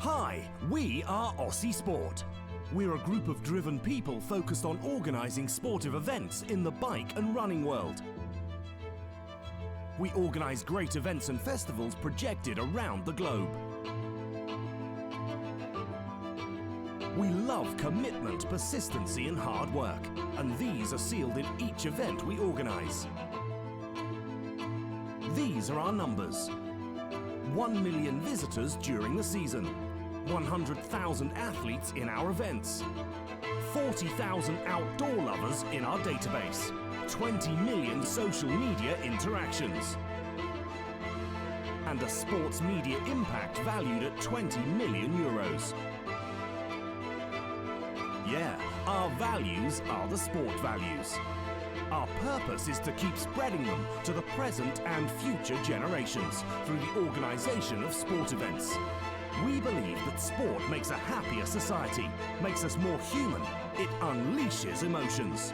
Hi, we are Aussie Sport. We're a group of driven people focused on organising sportive events in the bike and running world. We organise great events and festivals projected around the globe. We love commitment, persistency and hard work, and these are sealed in each event we organise. These are our numbers. 1 million visitors during the season, 100,000 athletes in our events, 40,000 outdoor lovers in our database, 20 million social media interactions, and a sports media impact valued at 20 million euros. Yeah, our values are the sport values. Our purpose is to keep spreading them to the present and future generations through the organisation of sport events. We believe that sport makes a happier society, makes us more human, it unleashes emotions.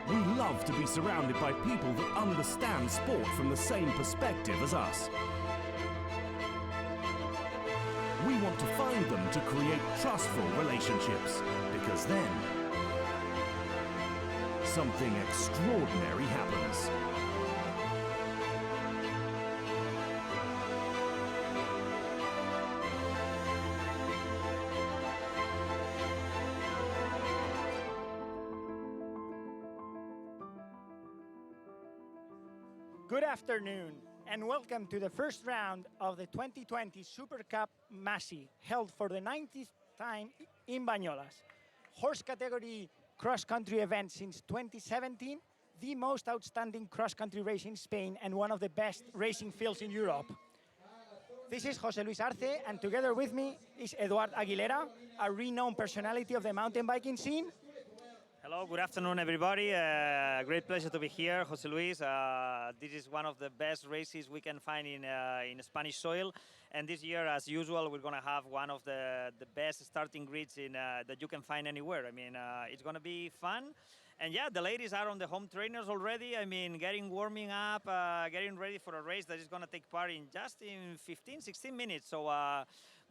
We love to be surrounded by people that understand sport from the same perspective as us. We want to find them to create trustful relationships, because then something extraordinary happens. Good afternoon and welcome to the first round of the 2020 Super Cup Massi, held for the 90th time in Banyoles. Horse category cross-country event since 2017, the most outstanding cross-country race in Spain and one of the best racing fields in Europe. This is José Luis Arce, and together with me is Eduard Aguilera, a renowned personality of the mountain biking scene. Hello, good afternoon, everybody. Great pleasure to be here, José Luis. This is one of the best races we can find in Spanish soil. And this year, as usual, we're going to have one of the best starting grids that you can find anywhere. I mean, it's going to be fun. And yeah, the ladies are on the home trainers already. I mean, warming up, getting ready for a race that is going to take part in just 15, 16 minutes. So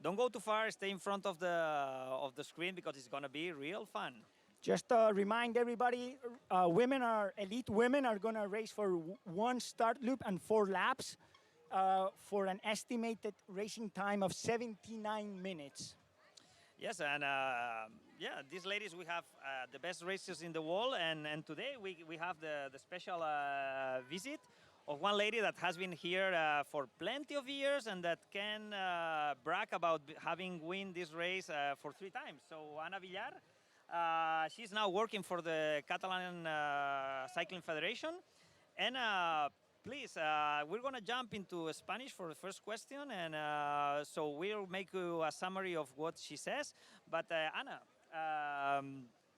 don't go too far, stay in front of the screen because it's going to be real fun. Just to remind everybody, elite women are going to race for one start loop and 4 laps for an estimated racing time of 79 minutes. Yes, and yeah, these ladies, we have the best racers in the world, and today we have the special visit of one lady that has been here for plenty of years and that can brag about having won this race for 3 times. So Ana Villar. She's now working for the Catalan Cycling Federation. And please, we're going to jump into Spanish for the first question. And so we'll make you a summary of what she says. But Ana,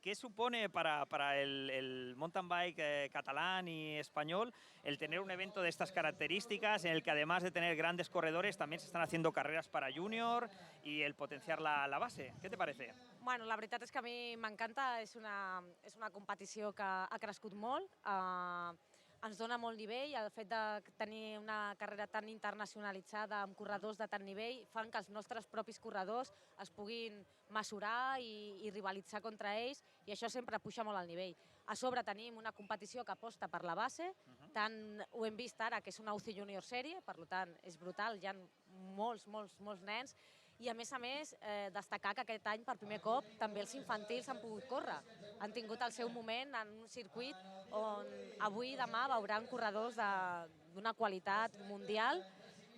¿qué supone para el mountain bike catalán y español el tener un evento de estas características en el que además de tener grandes corredores también se están haciendo carreras para junior y el potenciar la base? ¿Qué te parece? Bueno, la veritat és que a mi m'encanta, és una competició que ha crescut molt, ens dona molt nivell, el fet de tenir una carrera tan internacionalitzada amb corredors de tant nivell fan que els nostres propis corredors es puguin mesurar i rivalitzar contra ells, i això sempre puja molt el nivell. A sobre tenim una competició que aposta per la base, tant ho hem vist ara, que és una UCI Junior Serie, per tant és brutal, hi ha molts nens, i a més, destacar que aquest any, per primer cop, també els infantils han pogut córrer. Han tingut el seu moment en un circuit on avui i demà veuran corredors d'una qualitat mundial.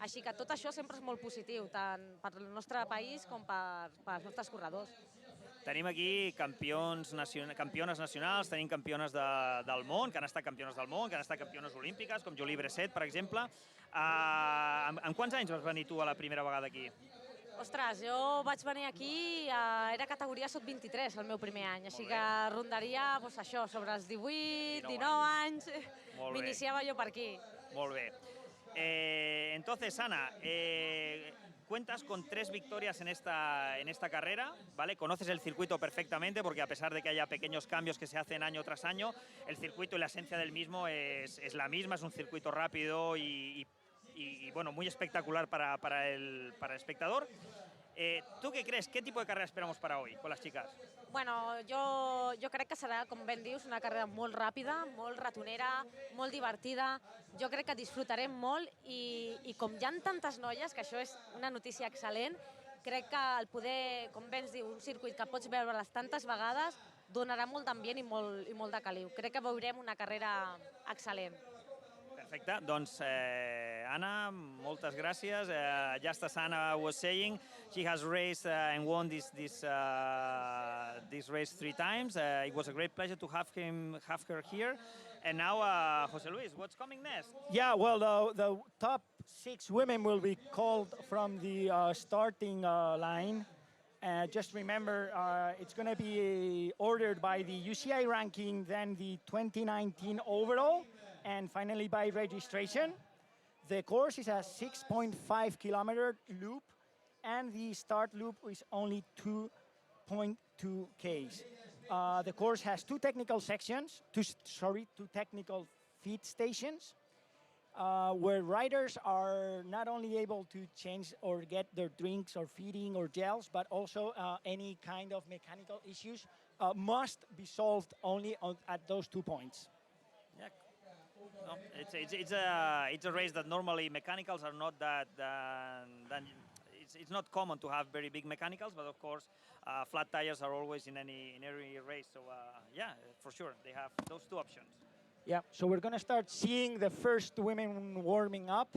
Així que tot això sempre és molt positiu, tant per al nostre país com per als nostres corredors. Tenim aquí campiones nacionals, tenim campiones del món, que han estat campiones del món, que han estat campiones olímpiques, com Jolie Bresset, per exemple. En quants anys vas venir tu a la primera vegada aquí? Ostres, jo vaig venir aquí, era categoria sub-23 el meu primer any, així que rondaria això, sobre els 18, 19 anys, m'iniciava jo per aquí. Molt bé. Entonces, Ana, cuentas con 3 victorias en esta carrera, ¿vale? Conoces el circuito perfectamente porque a pesar de que haya pequeños cambios que se hacen año tras año, el circuito y la esencia del mismo es la misma, es un circuito rápido y bueno, muy espectacular para el espectador. ¿Tú qué crees? ¿Qué tipo de carrera esperamos para hoy con las chicas? Bueno, jo crec que serà, com ben dius, una carrera molt ràpida, molt ratonera, molt divertida. Jo crec que disfrutarem molt i com hi ha tantes noies, que això és una notícia excel·lent, crec que el poder, com bé ens diu, un circuit que pots veure-les tantes vegades donarà molt d'ambient i molt de caliu. Crec que veurem una carrera excel·lent. Perfecte, doncs Anna, moltes gràcies. Just as Anna was saying, she has raced and won this race 3 times. It was a great pleasure to have her here. And now, José Luis, what's coming next? Yeah, well, the top 6 women will be called from the starting line. Just remember, it's going to be ordered by the UCI ranking, then the 2019 overall, and finally by registration. The course is a 6.5 kilometer loop, and the start loop is only 2.2 Ks. The course has 2 technical sections, 2 technical feed stations, where riders are not only able to change or get their drinks or feeding or gels, but also any kind of mechanical issues must be solved only at those 2 points. Yeah. No, it's a race that normally mechanicals are not that it's not common to have very big mechanicals, but of course flat tires are always in every race. So yeah, for sure they have those 2 options. Yeah, so we're going to start seeing the first women warming up.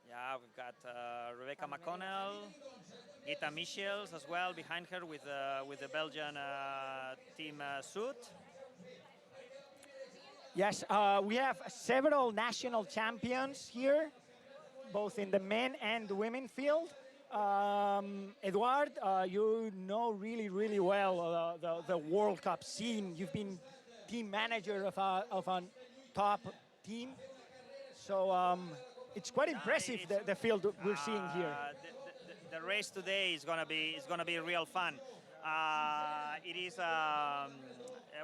Yeah, we've got Rebecca McConnell, Gita Michels as well behind her with the Belgian team suit. Yes, we have several national champions here, both in the men and the women field. Eduard, you know really well the World Cup scene. You've been team manager of a top team, so it's quite impressive the field we're seeing here. The race today is gonna be real fun. It is.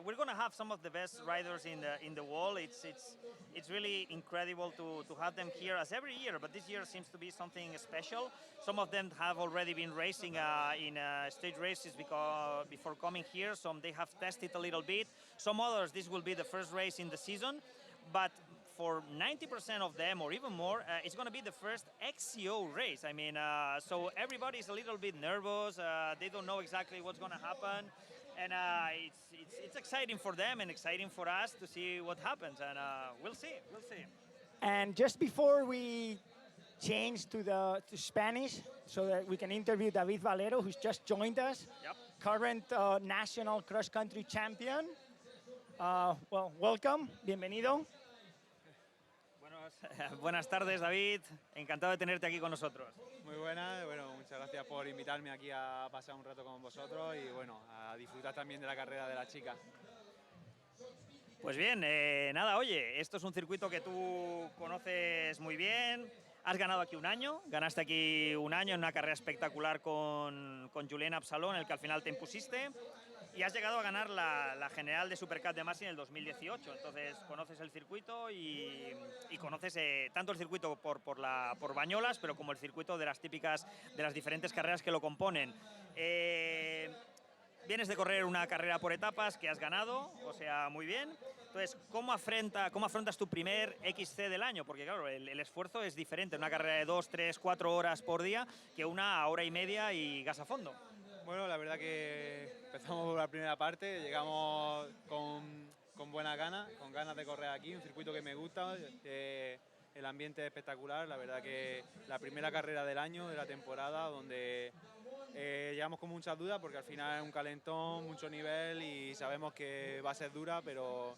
We're gonna have some of the best riders in the world. It's really incredible to have them here as every year, but this year seems to be something special. Some of them have already been racing in stage races before coming here. Some they have tested a little bit. Some others, this will be the first race in the season, but for 90% of them, or even more, it's going to be the first XCO race. I mean, so everybody's a little bit nervous. They don't know exactly what's going to happen. And it's exciting for them and exciting for us to see what happens. And we'll see. And just before we change to Spanish, so that we can interview David Valero, who's just joined us, Yep. current national cross-country champion. Well, welcome, bienvenido. Buenas tardes, David. Encantado de tenerte aquí con nosotros. Muy buena, bueno, muchas gracias por invitarme aquí a pasar un rato con vosotros y bueno, a disfrutar también de la carrera de la chica. Pues bien, nada, oye, esto es un circuito que tú conoces muy bien. Has ganado aquí un año, ganaste aquí un año en una carrera espectacular con Julián Absalón, en el que al final te impusiste. Y has llegado a ganar la general de Supercup de Massi en el 2018. Entonces conoces el circuito y conoces tanto el circuito por Banyoles, pero como el circuito de las típicas, de las diferentes carreras que lo componen. Vienes de correr una carrera por etapas que has ganado, o sea, muy bien. Entonces, ¿cómo afrontas tu primer XC del año? Porque claro, el esfuerzo es diferente, una carrera de 2, 3, 4 horas por día que una hora y media y gas a fondo. Bueno, la verdad que empezamos por la primera parte, llegamos con buenas ganas, con ganas de correr aquí, un circuito que me gusta, el ambiente es espectacular, la verdad que la primera carrera del año, de la temporada, donde llegamos con muchas dudas porque al final es un calentón, mucho nivel y sabemos que va a ser dura, pero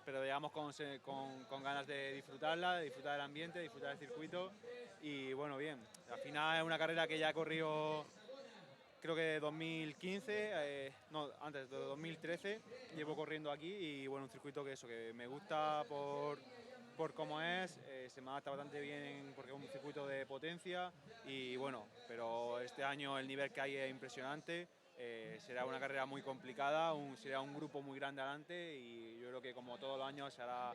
llegamos con ganas de disfrutarla, de disfrutar del ambiente, de disfrutar del circuito y bueno, bien, al final es una carrera que ya he corrido creo que 2015, no, antes de 2013 llevo corriendo aquí y bueno, un circuito que me gusta por cómo es, se me adapta bastante bien porque es un circuito de potencia y bueno, pero este año el nivel que hay es impresionante, será una carrera muy complicada, será un grupo muy grande adelante y yo creo que como todos los años será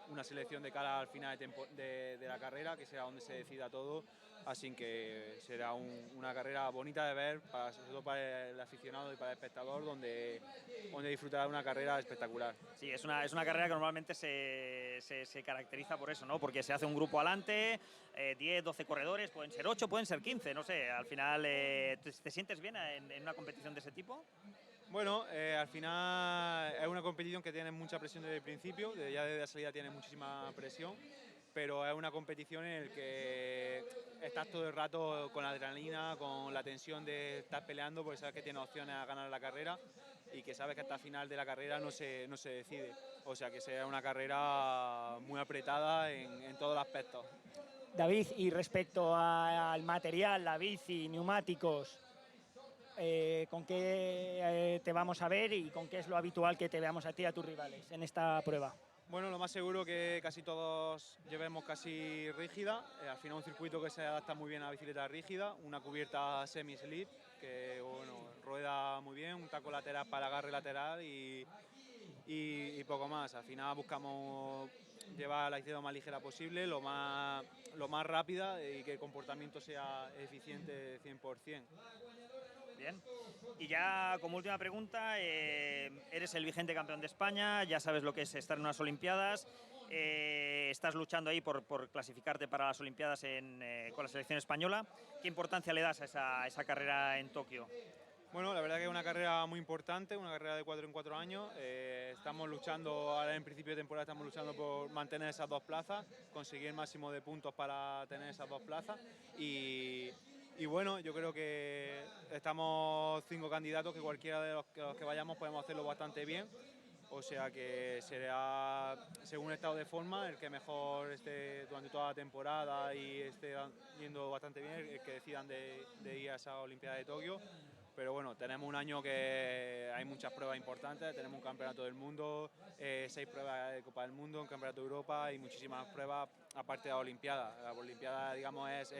una selección de cara al final de la carrera, que será donde se decida todo. Así que será una carrera bonita de ver, sobre todo para el aficionado y para el espectador, donde disfrutará de una carrera espectacular. Sí, es una carrera que normalmente se caracteriza por eso, ¿no? Porque se hace un grupo adelante, 10, 12 corredores, pueden ser 8, pueden ser 15, no sé. Al final, ¿te sientes bien en una competición de ese tipo? Bueno, al final es una competición que tiene mucha presión desde el principio, ya desde la salida tiene muchísima presión, pero es una competición en la que estás todo el rato con la adrenalina, con la tensión de estar peleando, porque sabes que tienes opciones a ganar la carrera y que sabes que hasta el final de la carrera no se decide. O sea que será una carrera muy apretada en todos los aspectos. David, y respecto al material, la bici, neumáticos, ¿con qué te vamos a ver y con qué es lo habitual que te veamos a ti y a tus rivales en esta prueba? Bueno, lo más seguro que casi todos llevemos casi rígida. Al final un circuito que se adapta muy bien a la bicicleta rígida, una cubierta semi-slip que bueno, rueda muy bien, un taco lateral para agarre lateral y poco más. Al final buscamos llevar la bicicleta lo más ligera posible, lo más rápida y que el comportamiento sea eficiente 100%. Bien. Y ya como última pregunta, eres el vigente campeón de España, ya sabes lo que es estar en unas Olimpiadas, estás luchando ahí por clasificarte para las Olimpiadas con la selección española. ¿Qué importancia le das a esa carrera en Tokio? Bueno, la verdad que es una carrera muy importante, una carrera de 4 en 4 años. Estamos luchando, ahora en principio de temporada estamos luchando por mantener esas 2 plazas, conseguir el máximo de puntos para tener esas 2 plazas y bueno, yo creo que estamos 5 candidatos que cualquiera de los que vayamos podemos hacerlo bastante bien. O sea que será, según el estado de forma, el que mejor esté durante toda la temporada y esté yendo bastante bien, el que decidan de ir a esa Olimpiada de Tokio. Pero bueno, tenemos un año que hay muchas pruebas importantes, tenemos un campeonato del mundo, 6 pruebas de Copa del Mundo, un campeonato de Europa y muchísimas pruebas aparte de la Olimpiada. La Olimpiada, digamos, es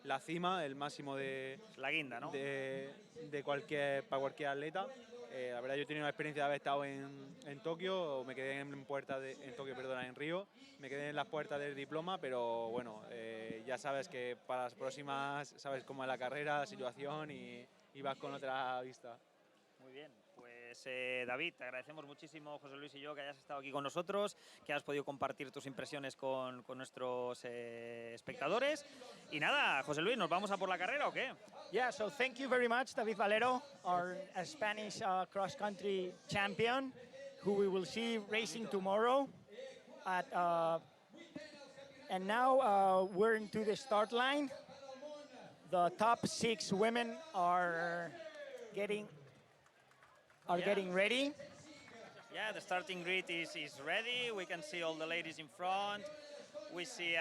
la cima, el máximo la guinda, ¿no? para cualquier atleta. La verdad yo he tenido la experiencia de haber estado en Tokio, me quedé en Río, me quedé en las puertas del diploma, pero bueno, ya sabes que para las próximas sabes cómo es la carrera, la situación y vas con otra vista. Muy bien, pues David, te agradecemos muchísimo, José Luis y yo, que hayas estado aquí con nosotros, que hayas podido compartir tus impresiones con nuestros espectadores. Y nada, José Luis, ¿nos vamos a por la carrera o qué? Yeah, so thank you very much, David Valero, our Spanish cross-country champion, who we will see racing tomorrow. And now we're into the start line. The top 6 women are getting ready. Yeah, the starting grid is ready. We can see all the ladies in front. We see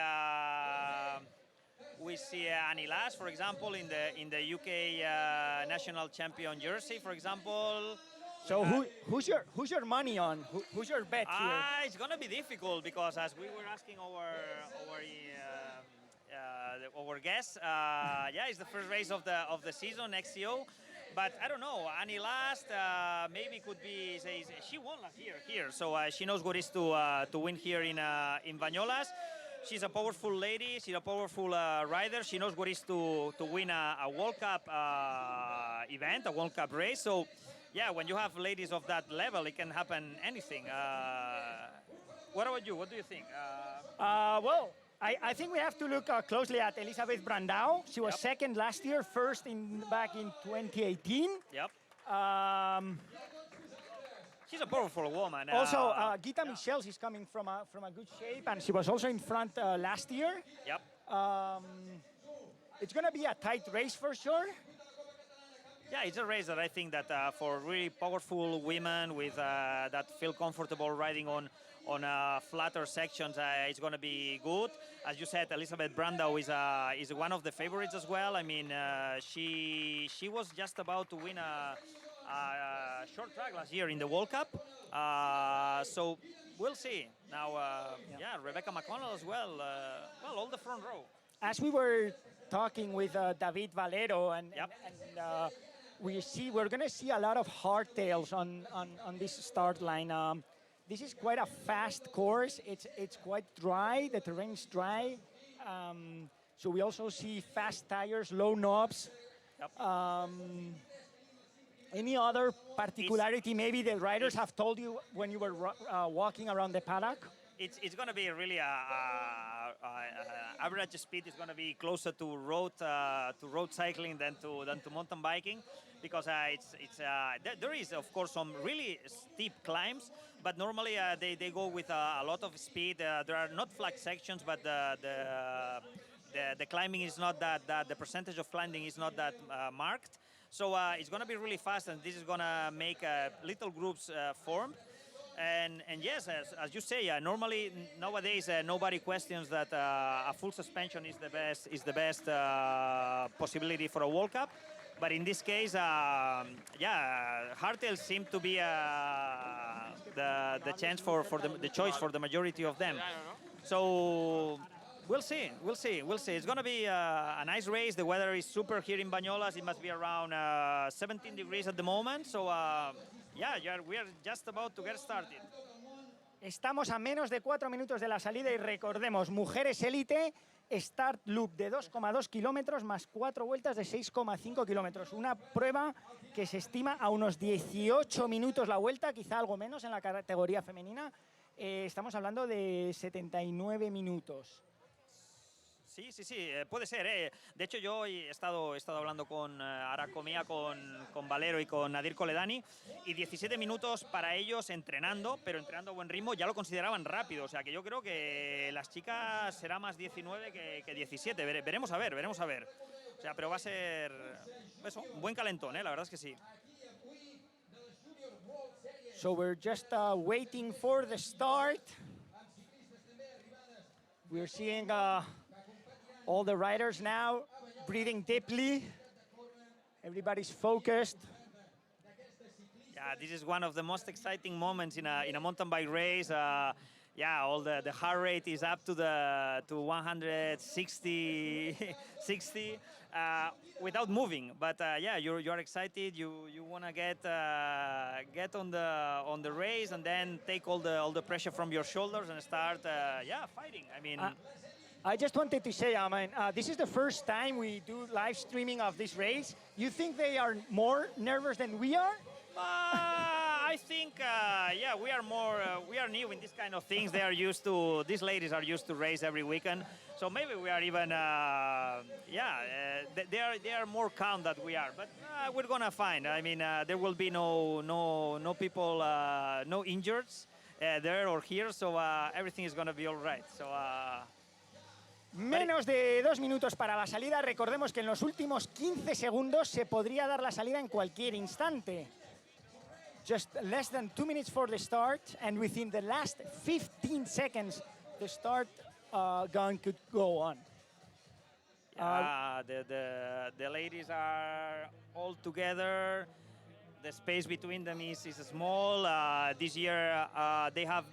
Annie Lass, for example, in the UK national champion jersey, for example. So who's your money on? Who's your bet here? It's gonna be difficult because as we were asking our guests, yeah, it's the first race of the season, XCO. But I don't know, Annie Last maybe could be, she won last year here, so she knows what it is to win here in Banyoles. She's a powerful lady, she's a powerful rider, she knows what it is to win a World Cup event, a World Cup race. So yeah, when you have ladies of that level, it can happen anything. What about you? What do you think? Well, I think we have to look closely at Elisabeth Brandao. She was second last year, first back in 2018. Yep. She's a powerful woman. Also, Gita Michels is coming from a good shape, and she was also in front last year. Yep. It's going to be a tight race for sure. Yeah, it's a race that I think that for really powerful women with that feel comfortable riding on flatter sections, it's going to be good. As you said, Elisabeth Brandao is one of the favorites as well. I mean, she was just about to win a short track last year in the World Cup. So we'll see. Now, yeah, Rebecca McConnell as well. Well, all the front row. As we were talking with David Valero, and we're going to see a lot of hardtails on this start line. this is quite a fast course. It's quite dry. The terrain's dry. So we also see fast tires, low knobs. Yep. Any other particularity maybe the riders have told you when you were walking around the paddock? It's going to be really average speed is going to be closer to road cycling than to mountain biking, because there is of course some really steep climbs, but normally they go with a lot of speed. There are not flat sections, but the climbing is not that the percentage of climbing is not that marked. So it's going to be really fast, and this is going to make little groups form. And yes, as you say, normally nowadays nobody questions that a full suspension is the best possibility for a World Cup. But in this case, hardtails seem to be the chance for the choice for the majority of them. So we'll see. It's going to be a nice race. The weather is super here in Banyoles. It must be around 17 degrees at the moment. So we are just about to get started. Estamos a menos de 4 minutos de la salida y recordemos, mujeres élite, start loop de 2,2 kilómetros más 4 vueltas de 6,5 kilómetros. Una prueba que se estima a unos 18 minutos la vuelta, quizá algo menos en la categoría femenina. Estamos hablando de 79 minutos. Sí, puede ser. De hecho, yo he estado hablando ahora comía con Valero y con Nadir Koledani, y 17 minutos para ellos entrenando, pero entrenando a buen ritmo, ya lo consideraban rápido. O sea, que yo creo que las chicas será más 19 que 17. Veremos a ver. O sea, pero va a ser eso, un buen calentón, la verdad es que sí. So we're just waiting for the start. We're seeing all the riders now breathing deeply. Everybody's focused. Yeah, this is one of the most exciting moments in a mountain bike race. All the heart rate is up to 160, 60 without moving. But you're excited. You want to get on the race and then take all the pressure from your shoulders and start fighting. I mean. I just wanted to say, this is the first time we do live streaming of this race. You think they are more nervous than we are? I think, we are we are new in this kind of things. These ladies are used to race every weekend. So maybe we are even, they are more calm than we are. But we're going to find. I mean, there will be no people, no injuries there or here. So everything is going to be all right. So. Menos de 2 minutos para la salida. Recordemos que en los últimos 15 segundos se podría dar la salida en cualquier instante. Just less than 2 minutes for the start, and within the last 15 seconds, the start gun could go on. The ladies are all together. The space between them is small. This year they have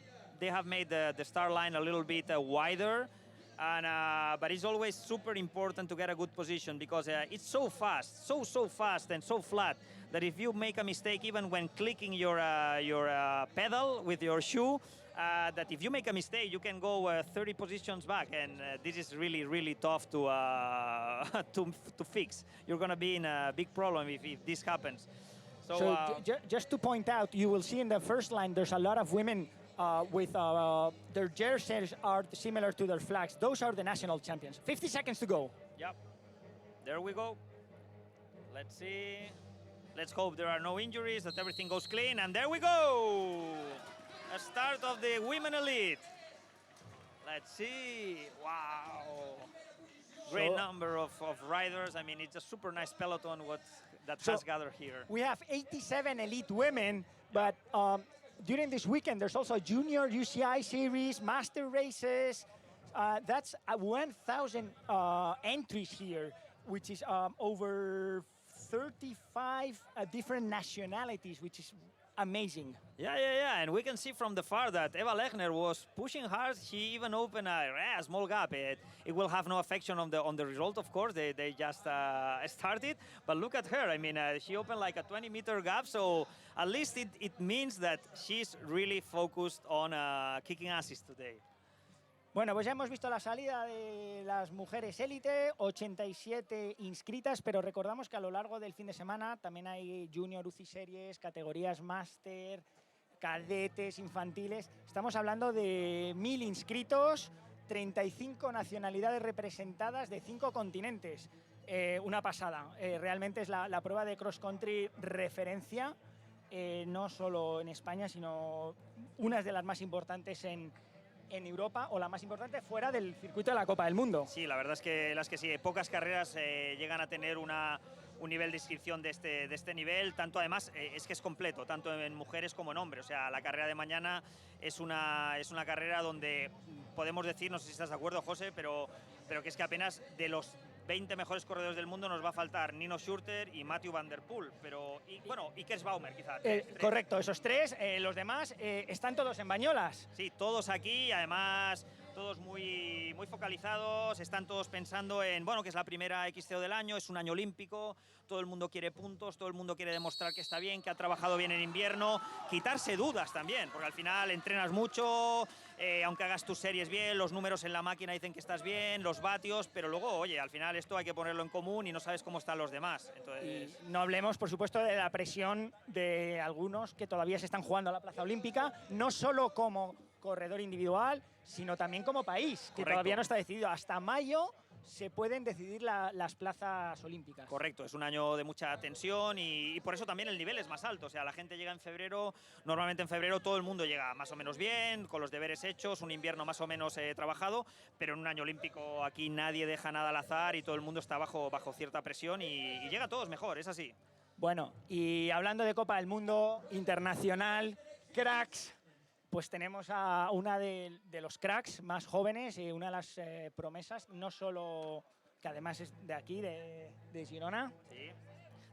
made the start line a little bit wider. But it's always super important to get a good position, because it's so fast, so fast and so flat that if you make a mistake, even when clicking your pedal with your shoe, that if you make a mistake, you can go 30 positions back, and this is really tough to fix. You're going to be in a big problem if this happens. So just to point out, you will see in the first line there's a lot of women with their jerseys are similar to their flags. Those are the national champions. 50 seconds to go. Yep. There we go. Let's see. Let's hope there are no injuries, that everything goes clean. And there we go. A start of the women elite. Let's see. Wow. Great number of riders. I mean, it's a super nice peloton that has gathered here. We have 87 elite women, but during this weekend, there's also a junior UCI series, master races. That's 1,000 entries here, which is over 35 different nationalities, which is amazing. Yeah, and we can see from the far that Eva Lechner was pushing hard. She even opened a small gap. It will have no affection on the result, of course. They just started, but look at her. I mean, she opened like a 20-meter gap, so at least it means that she's really focused on kicking asses today. Bueno, pues ya hemos visto la salida de las mujeres élite, 87 inscritas, pero recordamos que a lo largo del fin de semana también hay Junior UCI Series, categorías Máster, cadetes, infantiles. Estamos hablando de 1000 inscritos, 35 nacionalidades representadas de 5 continentes. Una pasada. Realmente es la prueba de cross country referencia, no solo en España, sino una de las más importantes en Europa, o la más importante fuera del circuito de la Copa del Mundo. Sí, la verdad es que sí. Pocas carreras llegan a tener un nivel de inscripción de este nivel. Tanto además es que es completo, tanto en mujeres como en hombres. O sea, la carrera de mañana es una carrera donde podemos decir, no sé si estás de acuerdo, José, pero que es que apenas de los 20 mejores corredores del mundo nos va a faltar Nino Schurter y Matthew Van Der Poel, y Kersbaumer quizá. Correcto, esos tres. Los demás están todos en Banyoles. Sí, todos aquí, además todos muy focalizados, están todos pensando en, bueno, que es la primera XCO del año, es un año olímpico, todo el mundo quiere puntos, todo el mundo quiere demostrar que está bien, que ha trabajado bien en invierno, quitarse dudas también, porque al final entrenas mucho, aunque hagas tus series bien, los números en la máquina dicen que estás bien, los vatios, pero luego, oye, al final esto hay que ponerlo en común y no sabes cómo están los demás. Entonces... Y no hablemos, por supuesto, de la presión de algunos que todavía se están jugando a la plaza olímpica, no solo como corredor individual, sino también como país, que todavía no está decidido. Hasta mayo se pueden decidir las plazas olímpicas. Correcto, es un año de mucha tensión y por eso también el nivel es más alto. O sea, la gente llega en febrero, normalmente en febrero todo el mundo llega más o menos bien, con los deberes hechos, un invierno más o menos trabajado, pero en un año olímpico aquí nadie deja nada al azar y todo el mundo está bajo cierta presión y llega todos mejor, es así. Bueno, y hablando de Copa del Mundo internacional, cracks, pues tenemos a una de los cracks más jóvenes y una de las promesas, no solo que además es de aquí, de Girona. Sí.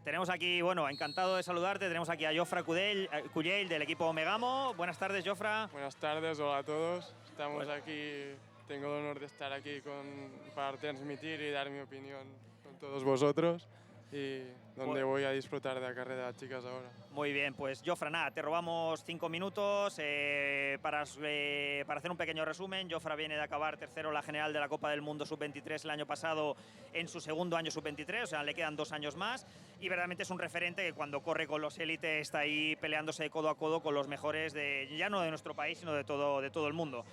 Tenemos aquí, bueno, encantado de saludarte, tenemos aquí a Jofre Cullell del equipo Megamo. Buenas tardes, Jofre. Buenas tardes, hola a todos. Estamos aquí, tengo el honor de estar aquí para transmitir y dar mi opinión con todos vosotros y donde voy a disfrutar de la carrera de las chicas ahora. Muy bien, pues Jofre, nada, te robamos 5 minutos para hacer un pequeño resumen. Jofre viene de acabar tercero en la general de la Copa del Mundo Sub-23 el año pasado en su segundo año Sub-23, o sea, le quedan 2 años más y verdaderamente es un referente que cuando corre con los élites está ahí peleándose codo a codo con los mejores, ya no de nuestro país, sino de todo el mundo.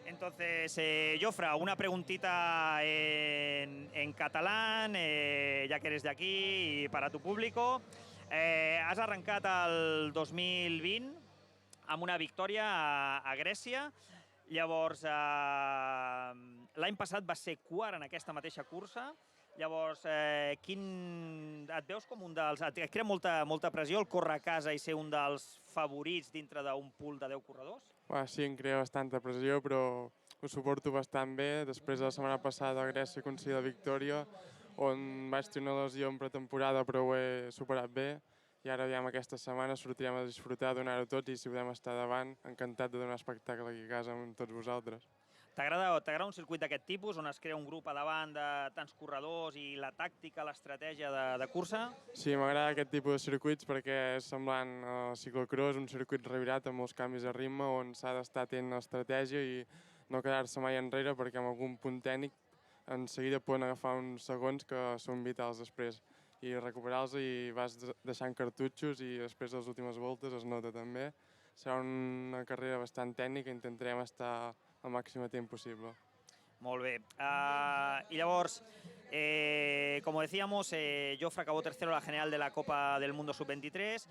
Entonces, Jofre, una preguntita en catalán, ya que eres de aquí, y para tu público. Has arrencat el 2020 amb una victòria a Grècia. Llavors, l'any passat va ser quart en aquesta mateixa cursa. Llavors, et veus com un dels... Et crea molta pressió el córrer a casa i ser un dels favorits dintre d'un pool de 10 corredors? Sí, em crea bastanta pressió, però ho suporto bastant bé. Després de la setmana passada a Grècia he aconseguit la victòria, on vaig tenir una lesió en pretemporada, però ho he superat bé. I ara, aviam, aquesta setmana sortirem a disfrutar, donar-ho tot i si podem estar davant, encantat de donar espectacle aquí a casa amb tots vosaltres. T'agrada un circuit d'aquest tipus, on es crea un grup a davant de tants corredors i la tàctica, l'estratègia de cursa? Sí, m'agrada aquest tipus de circuits perquè és semblant al ciclocross, un circuit revirat amb molts canvis de ritme on s'ha d'estar atent a l'estratègia i no quedar-se mai enrere perquè amb algun punt tècnic en seguida poden agafar uns segons que són vitals després i recuperar-los i vas deixant cartutxos i després de les últimes voltes es nota també. Serà una carrera bastant tècnica, intentarem estar al màxim temps possible. Molt bé. Y llavors, como decíamos, Jofre acabó tercero en la general de la Copa del Mundo Sub-23.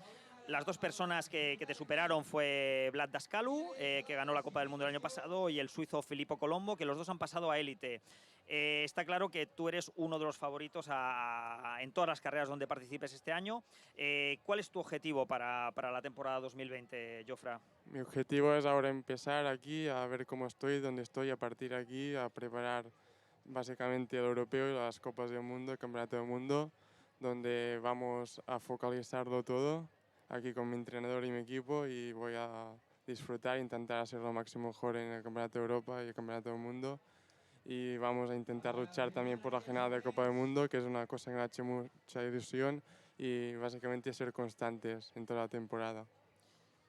Las 2 personas que te superaron fue Vlad Daskalu, que ganó la Copa del Mundo el año pasado, y el suizo Filippo Colombo, que los dos han pasado a élite. Está claro que tú eres uno de los favoritos en todas las carreras donde participes este año. ¿Cuál es tu objetivo para la temporada 2020, Jofre? Mi objetivo es ahora empezar aquí, a ver cómo estoy, dónde estoy, a partir de aquí, a preparar básicamente el europeo y las Copas del Mundo, el Campeonato del Mundo, donde vamos a focalizarlo todo, aquí con mi entrenador y mi equipo y voy a disfrutar e intentar hacer lo máximo mejor en el Campeonato de Europa y el Campeonato del Mundo. Y vamos a intentar luchar también por la general de Copa del Mundo, que es una cosa que me ha hecho mucha ilusión, y básicamente ser constantes en toda la temporada.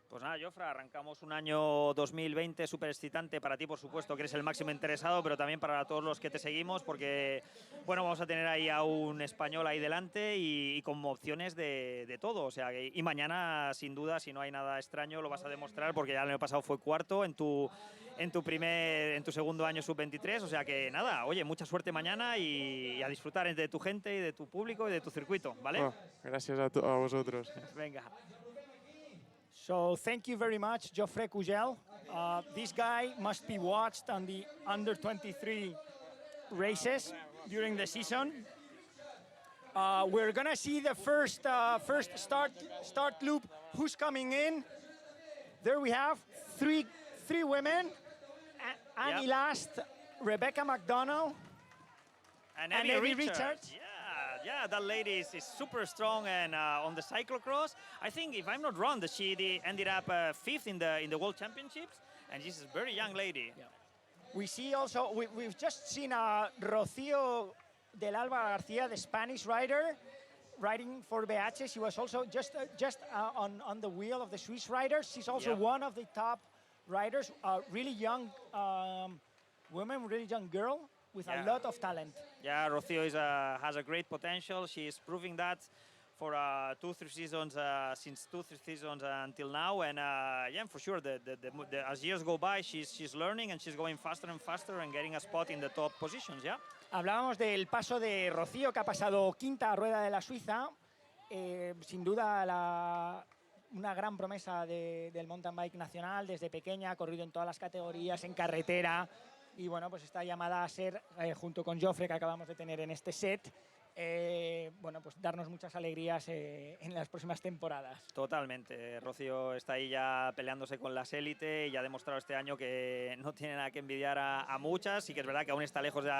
Pues nada, Jofre, arrancamos un año 2020 súper excitante para ti, por supuesto, que eres el máximo interesado, pero también para todos los que te seguimos, porque bueno, vamos a tener ahí a un español ahí delante y con opciones de todo. O sea, y mañana, sin duda, si no hay nada extraño, lo vas a demostrar, porque ya el año pasado fue cuarto en tu segundo año sub-23. O sea que nada, oye, mucha suerte mañana y a disfrutar de tu gente y de tu público y de tu circuito, ¿vale? Oh, gracias a vosotros. Venga. So thank you very much, Geoffrey Cugel. This guy must be watched on the under-23 races during the season. We're gonna see the first start loop. Who's coming in? There we have three women. Annie Last, Rebecca McDonald, And and Evie Evie Richards. Richards. Yeah, that lady is super strong, and on the cyclocross, I think, if I'm not wrong, that she ended up 5th in the World Championships, and she's a very young lady. Yeah. We see also, we've just seen Rocío del Alba García, the Spanish rider, riding for BH. She was also just on the wheel of the Swiss riders. She's also one of the top riders, really young woman, really young girl with a lot of talent. Yeah, Rocío has a great potential. She is proving that for 2-3 seasons, since 2-3 seasons until now, and yeah, for sure, as years go by, she's learning and she's going faster and faster and getting a spot in the top positions. Yeah. Hablábamos del paso de Rocío, que ha pasado quinta rueda de la Suiza. Sin duda una gran promesa del mountain bike nacional. Desde pequeña ha corrido en todas las categorías, en carretera. Y bueno, pues está llamada a ser, junto con Geoffrey, que acabamos de tener en este set, bueno, pues darnos muchas alegrías en las próximas temporadas. Totalmente. Rocío está ahí ya peleándose con las élites y ha demostrado este año que no tiene nada que envidiar a muchas. Sí que es verdad que aún está lejos de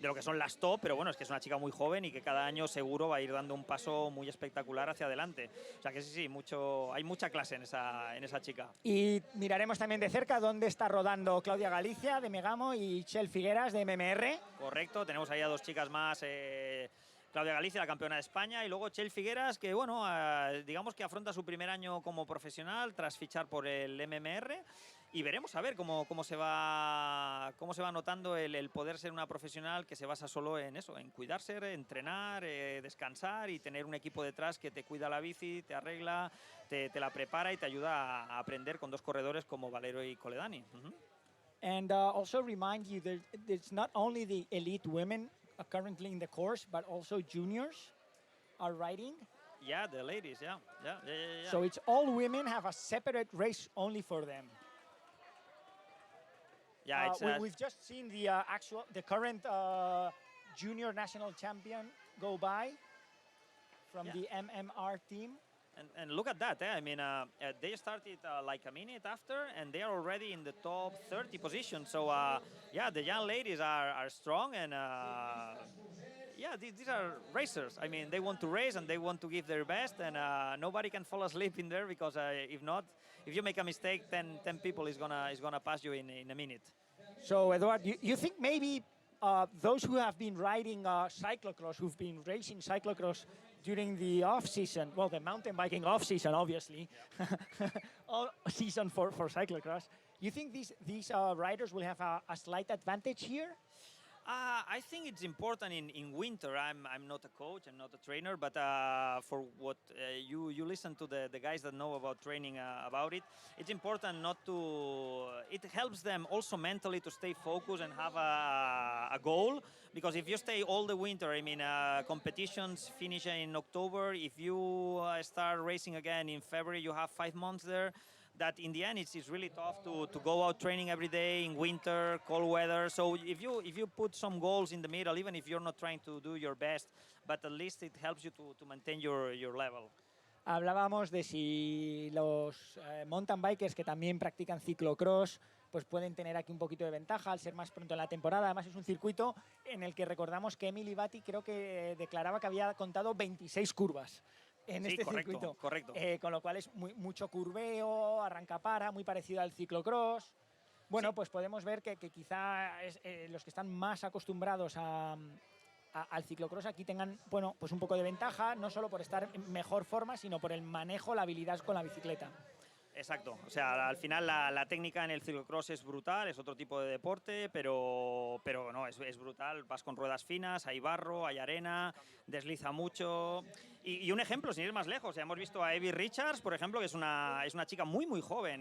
lo que son las top, pero bueno, es que es una chica muy joven y que cada año seguro va a ir dando un paso muy espectacular hacia adelante. O sea que sí, hay mucha clase en esa chica. Y miraremos también de cerca dónde está rodando Claudia Galicia, de Megamo, y Chel Figueras, de MMR. Correcto, tenemos ahí a dos chicas más. Claudia Galicia, la campeona de España, y luego Chel Figueras, que bueno, digamos que afronta su primer año como profesional tras fichar por el MMR, y veremos a ver cómo se va notando el poder ser una profesional que se basa solo en eso, en cuidarse, entrenar, descansar y tener un equipo detrás que te cuida la bici, te arregla, te la prepara y te ayuda a aprender con dos corredores como Valero y Coledani. And also remind you that it's not only the elite women currently in the course, but also juniors are riding. Yeah, the ladies, yeah. So it's all women, have a separate race only for them. Yeah, we've just seen the current junior national champion go by from the MMR team. And look at that, I mean, they started like a minute after, and they are already in the top 30 position. So, yeah, the young ladies are strong, and yeah, these are racers. I mean, they want to race, and they want to give their best, and nobody can fall asleep in there, because if you make a mistake, 10 people is gonna pass you in a minute. So, Eduard, you think maybe those who have been riding cyclocross, who've been racing cyclocross during the off-season, well, the mountain biking off-season, obviously, all-season for cyclocross, you think these riders will have a slight advantage here? I think it's important in winter. I'm not a coach, I'm not a trainer, but for what you listen to the guys that know about training about it, it's important not to. It helps them also mentally to stay focused and have a goal. Because if you stay all the winter, I mean, competitions finish in October. If you start racing again in February, you have 5 months there. That in the end it's really tough to go out training every day in winter, cold weather. So if you put some goals in the middle, even if you're not trying to do your best, but at least it helps you to maintain your level. Hablábamos de si los mountain bikers que también practican ciclocross pues pueden tener aquí un poquito de ventaja al ser más pronto en la temporada. Además es un circuito en el que recordamos que Emily Batty creo que declaraba que había contado 26 curvas en Sí, este correcto, circuito. correcto. Con lo cual es mucho curveo, arranca-para, muy parecido al ciclocross. Bueno, Sí. pues podemos ver que quizá los que están más acostumbrados al ciclocross aquí tengan, bueno, pues un poco de ventaja, no solo por estar en mejor forma, sino por el manejo, la habilidad con la bicicleta. Exacto, o sea, al final la técnica en el ciclocross es brutal, es otro tipo de deporte, pero no, es brutal, vas con ruedas finas, hay barro, hay arena, desliza mucho. Y un ejemplo, sin ir más lejos, hemos visto a Evie Richards, por ejemplo, que es una chica muy joven,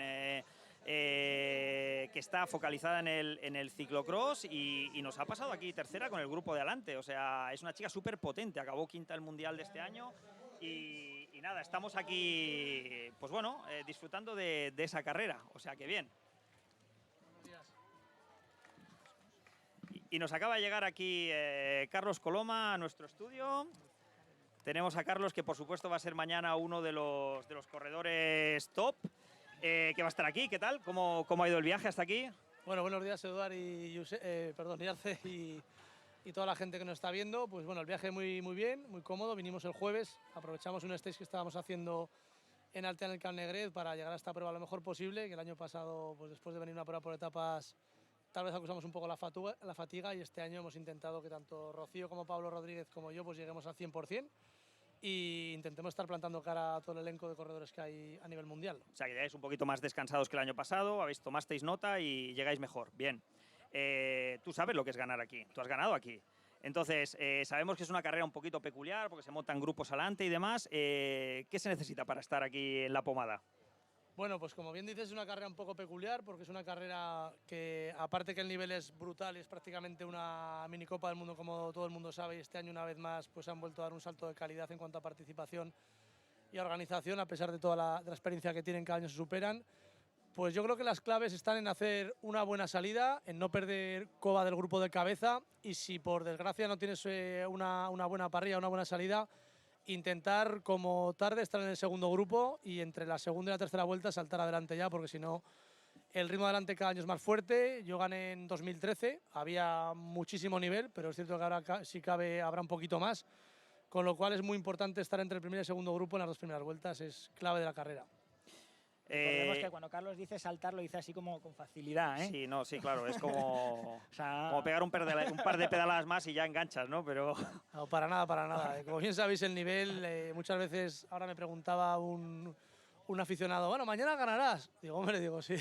que está focalizada en el ciclocross y nos ha pasado aquí tercera con el grupo de adelante, o sea, es una chica súper potente, acabó quinta el Mundial de este año. Y nada, estamos aquí, pues bueno, disfrutando de esa carrera, o sea que bien. Y nos acaba de llegar aquí Carlos Coloma a nuestro estudio. Tenemos a Carlos, que por supuesto va a ser mañana uno de los corredores top, que va a estar aquí. ¿Qué tal? ¿Cómo ha ido el viaje hasta aquí? Bueno, buenos días, Eduard y Arce y toda la gente que nos está viendo. Pues bueno, el viaje muy bien, muy cómodo. Vinimos el jueves, aprovechamos un stage que estábamos haciendo en Altea en el Cal Negret para llegar a esta prueba lo mejor posible, que el año pasado, pues después de venir una prueba por etapas, tal vez acusamos un poco la fatiga, y este año hemos intentado que tanto Rocío como Pablo Rodríguez como yo pues lleguemos al 100% y intentemos estar plantando cara a todo el elenco de corredores que hay a nivel mundial. O sea que llegáis un poquito más descansados que el año pasado, tomasteis nota y llegáis mejor. Bien. Tú sabes lo que es ganar aquí, tú has ganado aquí. Entonces, sabemos que es una carrera un poquito peculiar porque se montan grupos adelante y demás. ¿Qué se necesita para estar aquí en la pomada? Bueno, pues como bien dices, es una carrera un poco peculiar porque es una carrera que, aparte que el nivel es brutal y es prácticamente una minicopa del mundo, como todo el mundo sabe, y este año una vez más pues han vuelto a dar un salto de calidad en cuanto a participación y organización, a pesar de toda la experiencia que tienen, cada año se superan. Pues yo creo que las claves están en hacer una buena salida, en no perder coba del grupo de cabeza, y si por desgracia no tienes una buena parrilla, una buena salida, intentar como tarde estar en el segundo grupo y entre la segunda y la tercera vuelta saltar adelante ya, porque si no el ritmo adelante cada año es más fuerte. Yo gané en 2013, había muchísimo nivel, pero es cierto que ahora si cabe habrá un poquito más, con lo cual es muy importante estar entre el primer y el segundo grupo en las dos primeras vueltas, es clave de la carrera. Recordemos que cuando Carlos dice saltar, lo dice así como con facilidad, ¿eh? Sí, no, sí, claro, es como, O sea, como pegar un par de pedaladas más y ya enganchas, ¿no? Pero No, para nada, para nada. Como bien sabéis, el nivel, muchas veces, ahora me preguntaba un aficionado, bueno, mañana ganarás. Digo, hombre, digo, sí,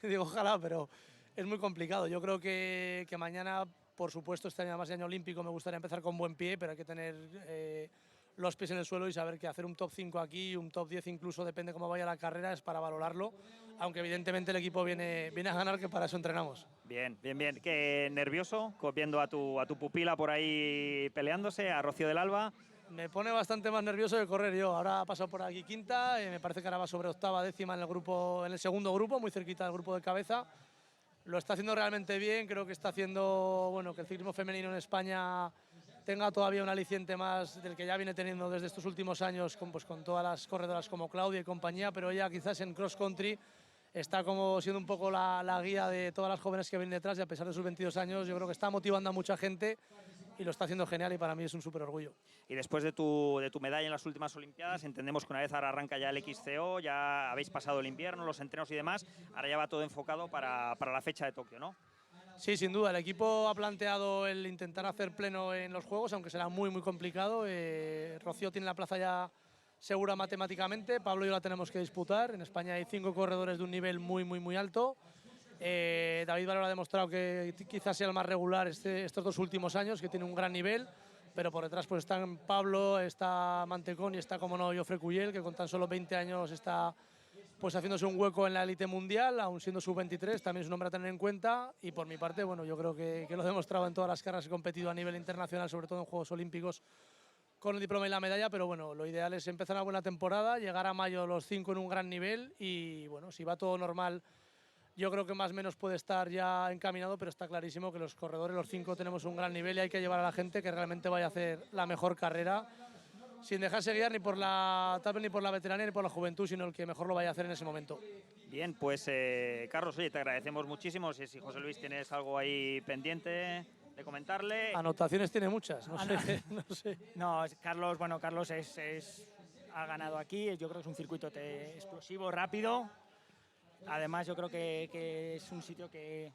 digo, ojalá, pero es muy complicado. Yo creo que mañana, por supuesto, este año, además de año olímpico, me gustaría empezar con buen pie, pero hay que tener los pies en el suelo y saber que hacer un top 5 aquí, un top 10 incluso, depende cómo vaya la carrera, es para valorarlo, aunque evidentemente el equipo viene a ganar, que para eso entrenamos. bien, bien, bien. ¿Qué nervioso viendo a tu pupila por ahí peleándose, a Rocío del Alba? Me pone bastante más nervioso de correr yo. Ahora ha pasado por aquí quinta, me parece que ahora va sobre octava, décima en el segundo grupo, muy cerquita del grupo de cabeza. Lo está haciendo realmente bien, creo que está haciendo bueno, que el ciclismo femenino en España tenga todavía un aliciente más del que ya viene teniendo desde estos últimos años con todas las corredoras como Claudia y compañía, pero ella quizás en cross country está como siendo un poco la guía de todas las jóvenes que vienen detrás, y a pesar de sus 22 años yo creo que está motivando a mucha gente y lo está haciendo genial, y para mí es un súper orgullo. Y después de tu medalla en las últimas Olimpiadas, entendemos que una vez ahora arranca ya el XCO, ya habéis pasado el invierno, los entrenos y demás, ahora ya va todo enfocado para la fecha de Tokio, ¿no? Sí, sin duda. El equipo ha planteado el intentar hacer pleno en los Juegos, aunque será muy complicado. Rocío tiene la plaza ya segura matemáticamente, Pablo y yo la tenemos que disputar. En España hay 5 corredores de un nivel muy alto. David Valero ha demostrado que quizás sea el más regular estos 2 últimos años, que tiene un gran nivel, pero por detrás pues están Pablo, está Mantecón y está, como no, Jofre Cuyel, que con tan solo 20 años está pues haciéndose un hueco en la élite mundial, aún siendo sub-23, también es un hombre a tener en cuenta. Y por mi parte, bueno, yo creo que lo he demostrado en todas las carreras que he competido a nivel internacional, sobre todo en Juegos Olímpicos, con el diploma y la medalla, pero bueno, lo ideal es empezar una buena temporada, llegar a mayo los 5 en un gran nivel y bueno, si va todo normal, yo creo que más o menos puede estar ya encaminado, pero está clarísimo que los corredores, los 5, tenemos un gran nivel y hay que llevar a la gente que realmente vaya a hacer la mejor carrera, sin dejarse guiar ni por la etapa, ni por la veteranía, ni por la juventud, sino el que mejor lo vaya a hacer en ese momento. Bien, pues Carlos, oye, te agradecemos muchísimo. Si José Luis tienes algo ahí pendiente de comentarle. Anotaciones tiene muchas, no sé. No, Carlos, bueno, Carlos es ha ganado aquí. Yo creo que es un circuito explosivo, rápido. Además, yo creo que es un sitio que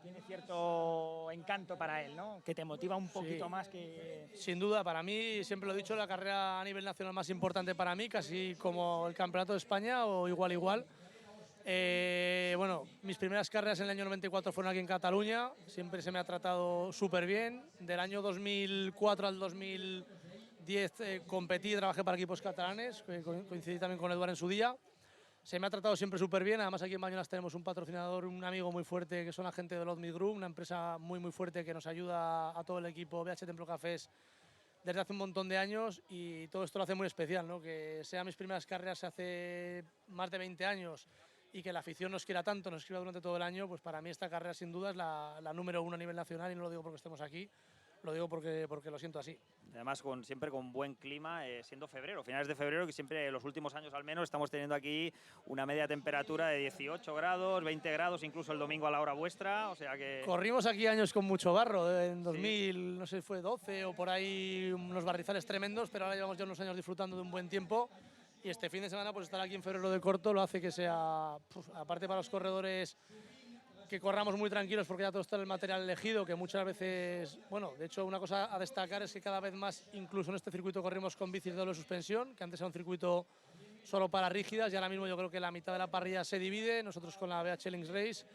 tiene cierto encanto para él, ¿no? Que te motiva un poquito más que... Sin duda, para mí, siempre lo he dicho, la carrera a nivel nacional más importante para mí, casi como el Campeonato de España o igual. Bueno, mis primeras carreras en el año 94 fueron aquí en Cataluña, siempre se me ha tratado súper bien. Del año 2004 al 2010 competí y trabajé para equipos catalanes, coincidí también con Eduard en su día. Se me ha tratado siempre súper bien, además aquí en Banyoles tenemos un patrocinador, un amigo muy fuerte que son la gente de Lodmid Group, una empresa muy fuerte que nos ayuda a todo el equipo BH Templo Cafés desde hace un montón de años y todo esto lo hace muy especial, ¿no? Que sean mis primeras carreras hace más de 20 años y que la afición nos quiera tanto, nos quiera durante todo el año, pues para mí esta carrera sin duda es la número 1 a nivel nacional y no lo digo porque estemos aquí, lo digo porque lo siento así. Además, siempre con buen clima, siendo febrero, finales de febrero, que siempre los últimos años al menos estamos teniendo aquí una media temperatura de 18 grados, 20 grados, incluso el domingo a la hora vuestra, o sea que... Corrimos aquí años con mucho barro, en 2000, sí. No sé, fue 12 o por ahí, unos barrizales tremendos, pero ahora llevamos ya unos años disfrutando de un buen tiempo y este fin de semana pues estar aquí en febrero de corto lo hace que sea, aparte para los corredores, que corramos muy tranquilos porque ya todo está en el material elegido, que muchas veces, bueno, de hecho una cosa a destacar es que cada vez más, incluso en este circuito corrimos con bicis de doble suspensión, que antes era un circuito solo para rígidas y ahora mismo yo creo que la mitad de la parrilla se divide, nosotros con la BH Links Race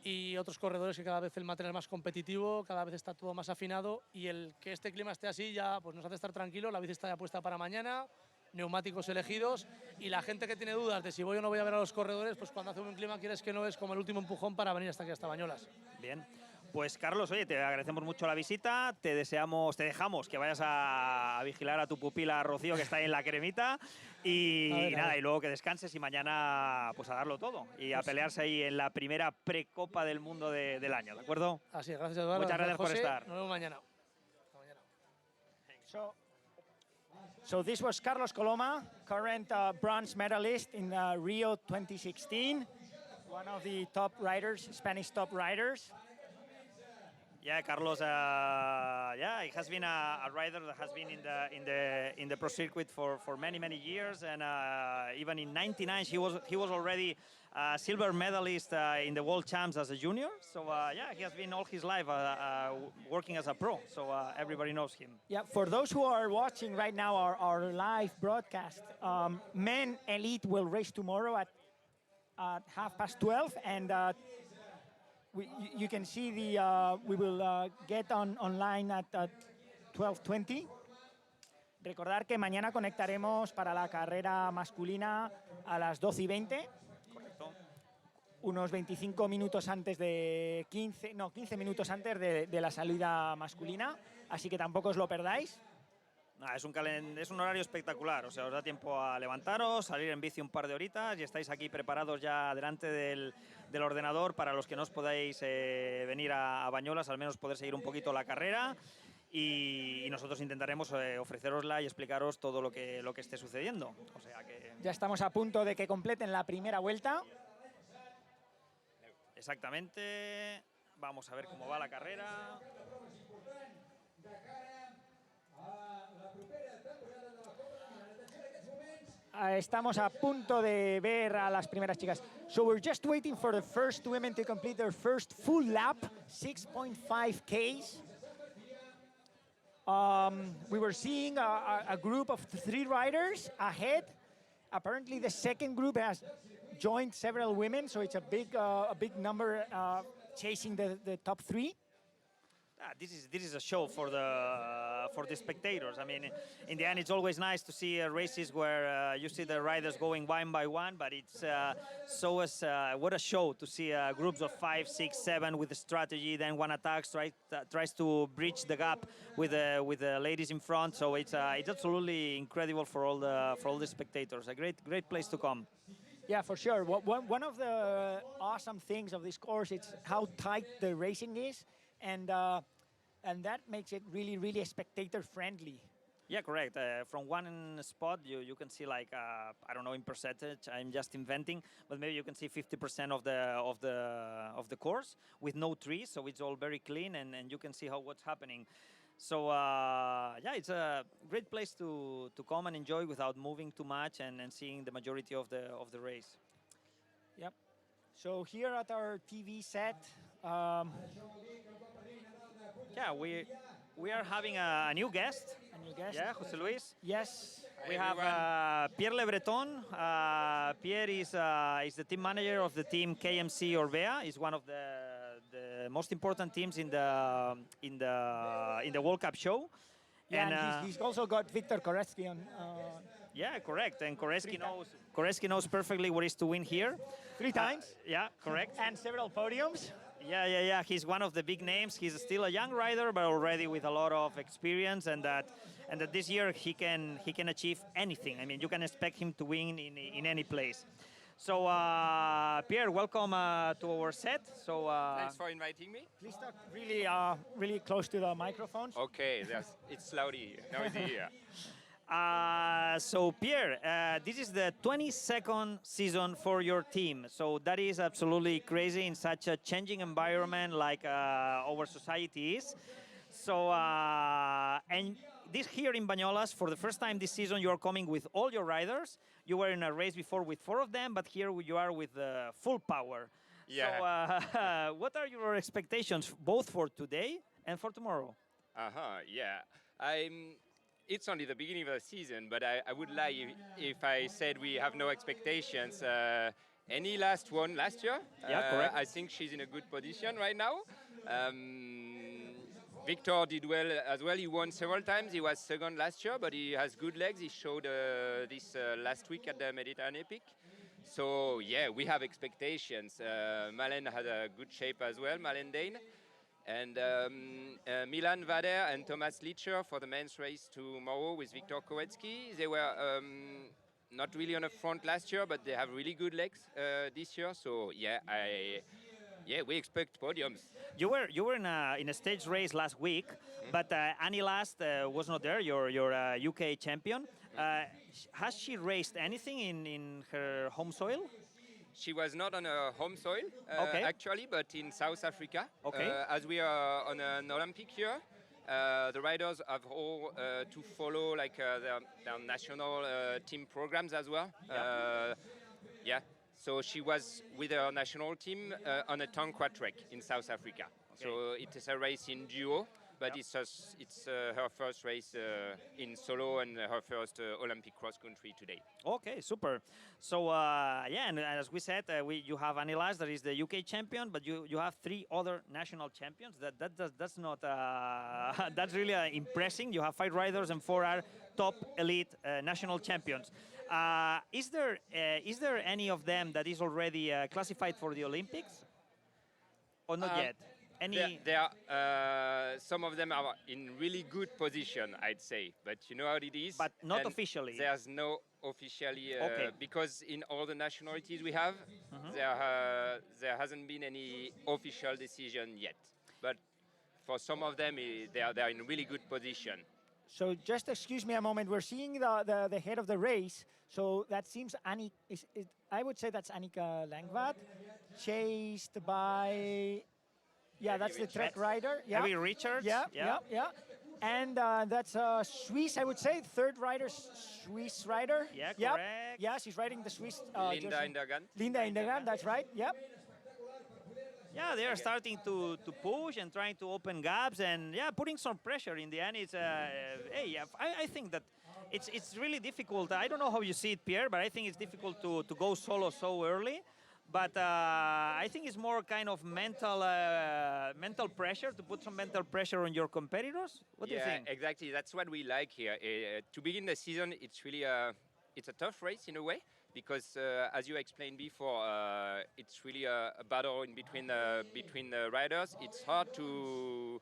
y otros corredores que cada vez el material es más competitivo, cada vez está todo más afinado y el que este clima esté así ya pues nos hace estar tranquilos, la bici está ya puesta para mañana, neumáticos elegidos y la gente que tiene dudas de si voy o no voy a ver a los corredores, pues cuando hace un clima quieres que no es como el último empujón para venir hasta aquí, hasta Banyoles. Bien, pues Carlos, oye, te agradecemos mucho la visita, te dejamos que vayas a vigilar a tu pupila Rocío que está ahí en la cremita y nada, y luego que descanses y mañana pues a darlo todo y a pelearse ahí en la primera precopa del mundo del año, ¿de acuerdo? Así es, gracias Eduardo. Muchas gracias por estar. Nos vemos mañana. So this was Carlos Coloma, current bronze medalist in Rio 2016, one of the top riders, Spanish top riders. Yeah, Carlos. He has been a rider that has been in the pro circuit for many years, and even in '99 he was already a silver medalist in the World Champs as a junior. So he has been all his life working as a pro. So everybody knows him. Yeah, for those who are watching right now our live broadcast, men elite will race tomorrow at 12:30, and you can see we will get online at 12:20. Recordar que mañana conectaremos para la carrera masculina a las 12:20. Correcto. Unos 25 minutos antes de 15 minutos antes de la salida masculina, así que tampoco os lo perdáis. Es un horario espectacular, o sea, os da tiempo a levantaros, salir en bici un par de horitas y estáis aquí preparados ya delante del ordenador para los que no os podáis venir a Banyoles, al menos poder seguir un poquito la carrera y nosotros intentaremos ofrecerosla y explicaros todo lo que esté sucediendo. O sea que... Ya estamos a punto de que completen la primera vuelta. Exactamente, vamos a ver cómo va la carrera. Estamos a punto de ver a las primeras chicas. So we're just waiting for the first women to complete their first full lap, 6.5 Ks. We were seeing a group of 3 riders ahead. Apparently the second group has joined several women, so it's a big number chasing the top 3. This is a show for the spectators. I mean, in the end, it's always nice to see races where you see the riders going one by one, but it's what a show to see groups of 5, 6, 7 with a strategy. Then one attacks, tries to bridge the gap with the ladies in front. So it's absolutely incredible for all the spectators. A great place to come. Yeah, for sure. One of the awesome things of this course is how tight the racing is, and that makes it really spectator friendly. Yeah, correct. From one spot, you can see like I don't know in percentage. I'm just inventing, but maybe you can see 50% of the course with no trees, so it's all very clean, and you can see what's happening. So yeah, it's a great place to come and enjoy without moving too much and seeing the majority of the race. Yep. So here at our TV set, Yeah, we are having a new guest. a new guest. Yeah, José Luis. Yes. We have Pierre Levitan. Pierre is the team manager of the team KMC Orbea. He's one of the most important teams in the World Cup show. Yeah, and he's also got Victor Koretsky on. Yeah, correct. And Koretsky knows perfectly what is to win here. 3 times. Yeah, correct. And several podiums. Yeah. He's one of the big names. He's still a young rider, but already with a lot of experience, and that this year he can achieve anything. I mean, you can expect him to win in any place. So Pierre, welcome to our set. So thanks for inviting me. Please talk really close to the microphones. Okay, it's loudy. Noisy here. So Pierre, this is the 22nd season for your team. So that is absolutely crazy in such a changing environment like our society is. So and this here in Banyoles, for the first time this season, you are coming with all your riders. You were in a race before with 4 of them, but here you are with full power. Yeah. So what are your expectations both for today and for tomorrow? Yeah. It's only the beginning of the season, but I would lie if I said we have no expectations. Annie won last year. Yeah, correct. I think she's in a good position right now. Victor did well as well. He won several times. He was second last year, but he has good legs. He showed this last week at the Mediterranean Epic. So, yeah, we have expectations. Malen had a good shape as well, Malen Dane. And Milan Vader and Thomas Licher for the men's race tomorrow with Victor Koretsky. They were not really on the front last year, but they have really good legs this year. So, we expect podiums. You were in a stage race last week, but Annie Last was not there. Your UK champion. Has she raced anything in her home soil? She was not on her home soil, actually, but in South Africa. Okay. As we are on an Olympic year, the riders have all to follow like their national team programs as well. So she was with her national team on a Tankwa track in South Africa. Okay. So it is a race in duo, but it's her first race in solo and her first Olympic cross country today. Okay, super. So and as we said, you have Annie Last, that is the UK champion, but you have 3 other national champions. That's not that's really impressive. You have 5 riders and 4 are top elite national champions. Is there any of them that is already classified for the Olympics, or not yet? Some of them are in really good position, I'd say, but you know how it is. But not and officially. There's no officially because in all the nationalities we have, there hasn't been any official decision yet. But for some of them, they are in really good position. So just excuse me a moment. We're seeing the head of the race. So that seems I would say that's Annika Langvad, chased by. Yeah, that's the Trek rider. Yeah. Abby Richards. Yeah. And that's Swiss, I would say. 3rd rider, Swiss rider. Yeah, correct. Yeah, she's riding the Swiss. Linda Indergand. Linda Indergand, that's right. Yep. Yeah, they are starting to push and trying to open gaps and putting some pressure. In the end, it's I think that it's really difficult. I don't know how you see it, Pierre, but I think it's difficult to go solo so early. But I think it's more kind of mental pressure, to put some mental pressure on your competitors. What do you think? Yeah, exactly. That's what we like here. To begin the season, it's really it's a tough race in a way because, as you explained before, it's really a battle in between the riders. It's hard to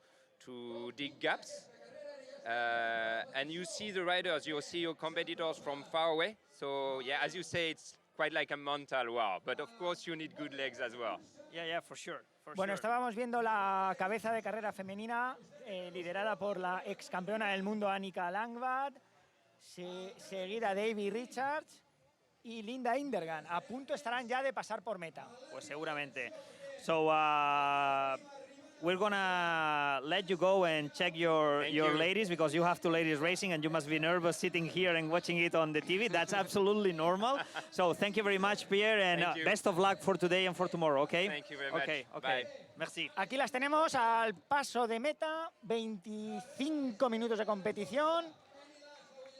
dig gaps, and you see the riders, you see your competitors from far away. So yeah, as you say, it's quite like a mental war, but of course you need good legs as well. Yeah, for sure. Bueno, estábamos viendo la cabeza de carrera femenina liderada por la ex campeona del mundo Annika Langvad, seguida de Abby Richards y Linda Indergand. A punto estarán ya de pasar por meta. Pues seguramente. So we're gonna let you go and check your Thank you. ladies, because you have two ladies racing and you must be nervous sitting here and watching it on the TV. That's absolutely normal. So thank you very much, Pierre, and Thank you. best of luck for today and for tomorrow. Okay. Thank you very much. Okay. Bye. Merci. Aquí las tenemos al paso de meta, 25 minutos de competición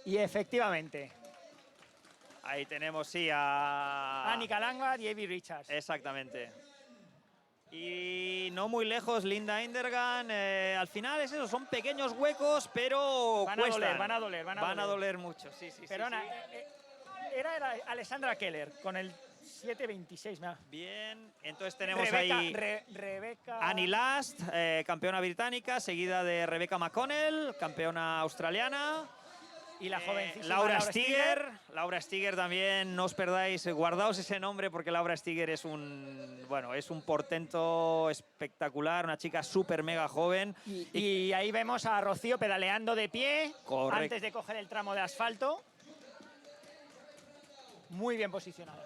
y efectivamente Ahí tenemos, sí, a... Annika Langvad y Evie Richards. Exactamente. Y no muy lejos, Linda Indergan. Al final es eso, son pequeños huecos, pero Van a cuestan. doler, van a doler, van a Van a doler. doler mucho, sí, sí, Pero sí, Ana, sí. era Alessandra Keller con el 7.26. Bien, entonces tenemos Rebeca, ahí Rebeca. Annie Last, campeona británica, seguida de Rebecca McConnell, campeona australiana. Y la jovencísima Laura Stiger. Laura Stiger también, no os perdáis, guardaos ese nombre porque Laura Stiger es un, bueno, es un portento espectacular, una chica súper mega joven. Y ahí vemos a Rocío pedaleando de pie Correcto. antes de coger el tramo de asfalto. Muy bien posicionada.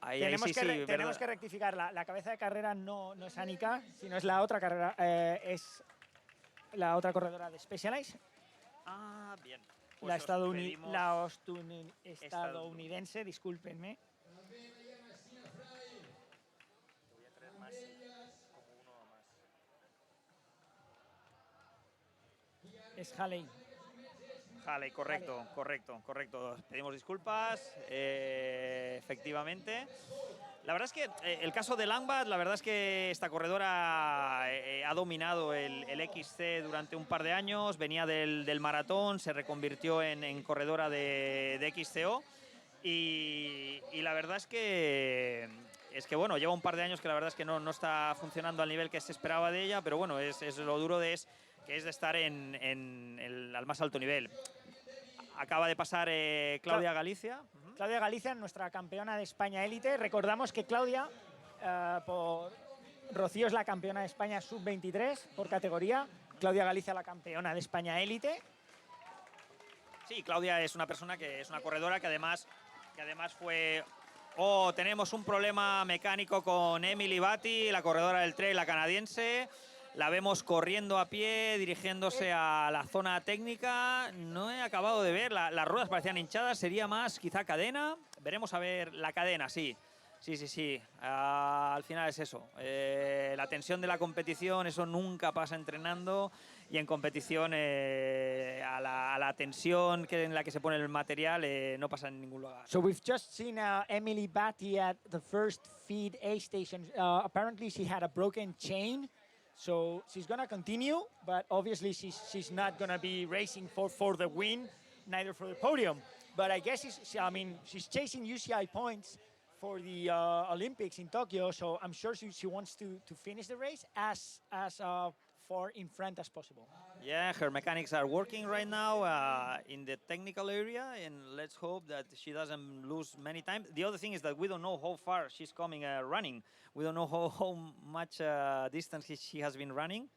Tenemos que rectificar, la cabeza de carrera no es Annika, sino es la otra carrera, es la otra corredora de Specialized. Ah, bien. Pues La, os pedimos- estadounidense, discúlpenme. Es Haley. Vale, correcto. Pedimos disculpas, efectivamente. La verdad es que el caso de Langvad, la verdad es que esta corredora ha dominado el XC durante un par de años, venía del maratón, se reconvirtió en corredora de XCO y la verdad es que bueno, lleva un par de años que la verdad es que no está funcionando al nivel que se esperaba de ella, pero bueno, es lo duro que es de estar al más alto nivel. Acaba de pasar Claudia Galicia. Claudia Galicia, nuestra campeona de España élite. Recordamos que Claudia, Rocío es la campeona de España sub-23 por categoría. Claudia Galicia la campeona de España élite. Sí, Claudia es una persona que es una corredora que además fue... tenemos un problema mecánico con Emily Batty, la corredora del trail, la canadiense. La vemos corriendo a pie, dirigiéndose a la zona técnica. No he acabado de ver, las ruedas parecían hinchadas, sería más quizá cadena. Veremos a ver la cadena, sí. Sí. Al final es eso. La tensión de la competición, eso nunca pasa entrenando. Y en competición, a la tensión en la que se pone el material, no pasa en ningún lugar. So we've just seen Emily Batty at the first feed A station. Apparently she had a broken chain. So she's going to continue, but obviously she's not going to be racing for the win, neither for the podium. But I guess she's chasing UCI points for the Olympics in Tokyo, so I'm sure she wants to finish the race as far in front as possible. Yeah, her mechanics are working right now in the technical area, and let's hope that she doesn't lose many time. The other thing is that we don't know how far she's coming running. We don't know how much distance she has been running.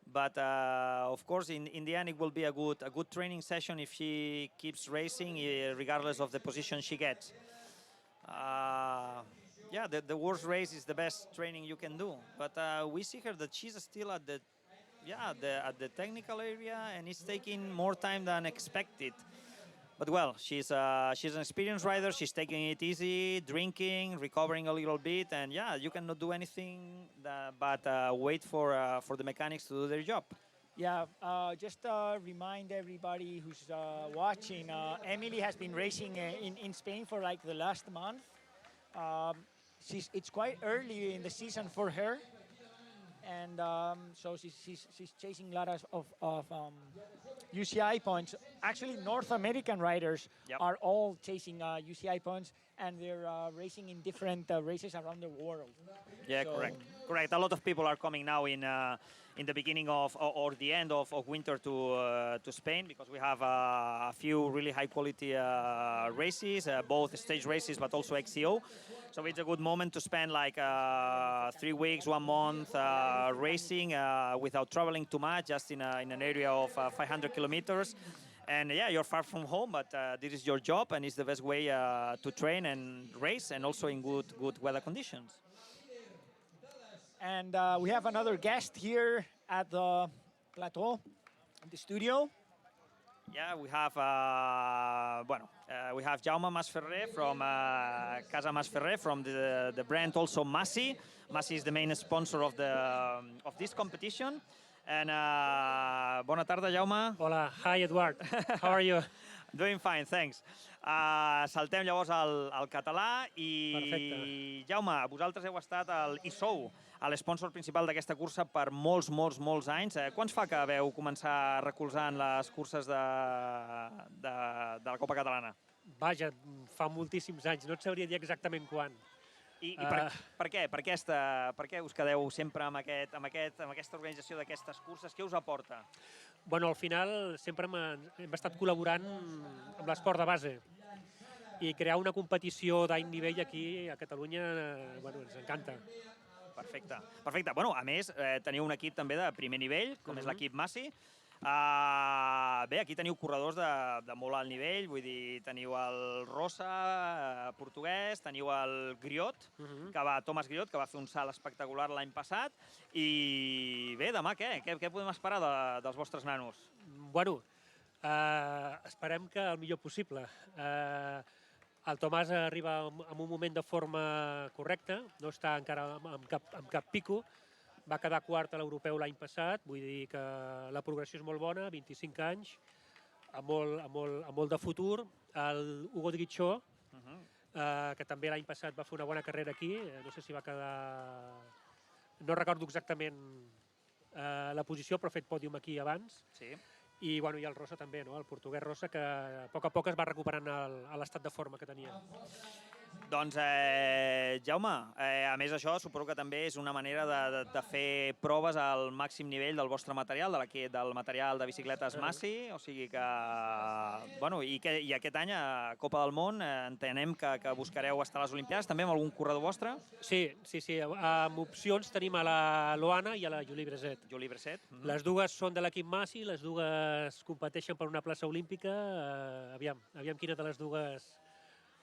But of course, in the end, it will be a good training session if she keeps racing, regardless of the position she gets. Yeah, the worst race is the best training you can do. But we see her that she's still at the technical area, and it's taking more time than expected. But well, she's an experienced rider. She's taking it easy, drinking, recovering a little bit, and yeah, you cannot do anything but wait for the mechanics to do their job. Yeah, just remind everybody who's watching, Emily has been racing in Spain for like the last month. It's quite early in the season for her, and so she's chasing a lot of UCI points. Actually, North American riders are all chasing UCI points, and they're racing in different races around the world. Yeah, so correct. A lot of people are coming now in the beginning of or the end of winter to Spain, because we have a few really high quality races, both stage races but also XCO. So it's a good moment to spend like 3 weeks, 1 month racing without traveling too much, just in an area of 500 kilometers. And yeah, you're far from home, but this is your job, and it's the best way to train and race, and also in good weather conditions. And we have another guest here at the plateau, in the studio. Yeah, we have we have Jaume Masferrer from Casa Masferrer from the brand also Massi. Massi is the main sponsor of this competition. And bona tarda, Jaume. Hola, hi Eduard. How are you? Doing fine, thanks. Saltem llavors al català i Perfecte. Jaume, vosaltres heu estat i sou l'esponsor principal d'aquesta cursa per molts anys. Quants fa que veu començar recolzant les curses de la Copa Catalana? Vaja, fa moltíssims anys, no et sabria dir exactament quan. I per què? Per què us quedeu sempre amb aquesta organització d'aquestes curses? Què us aporta? Bueno, al final sempre hem estat col·laborant amb l'esport de base i crear una competició d'alt nivell aquí a Catalunya ens encanta. Perfecte. Bueno, a més, teniu un equip també de primer nivell, com és l'equip Massi. Bé, aquí teniu corredors de molt alt nivell, vull dir, teniu el Rosa, portuguès, teniu el Griot, Thomas Griot, que va fer un salt espectacular l'any passat, i bé, demà què? Què podem esperar dels vostres nanos? Bueno, esperem que el millor possible. El Tomàs arriba en un moment de forma correcta, no està encara amb cap pico, va quedar quart a l'europeu l'any passat, vull dir que la progressió és molt bona, 25 anys, amb molt de futur. El Hugo Drichó, que també l'any passat va fer una bona carrera aquí, no sé si va quedar... No recordo exactament la posició, però ha fet pòdium aquí abans. Sí. I el Rosa també, el portuguès Rosa, que a poc es va recuperant l'estat de forma que tenia. Doncs, Jaume, a més això, suposo que també és una manera de fer proves al màxim nivell del vostre material, del material de bicicletes Massi, o sigui que... Bueno, i aquest any, a Copa del Món, entenem que buscareu estar a les Olimpiades, també amb algun corredor vostre? Sí. Amb opcions tenim a la Loana i a la Julie Bresset. Julie Bresset. Les dues són de l'equip Massi, les dues competeixen per una plaça olímpica. Aviam quina de les dues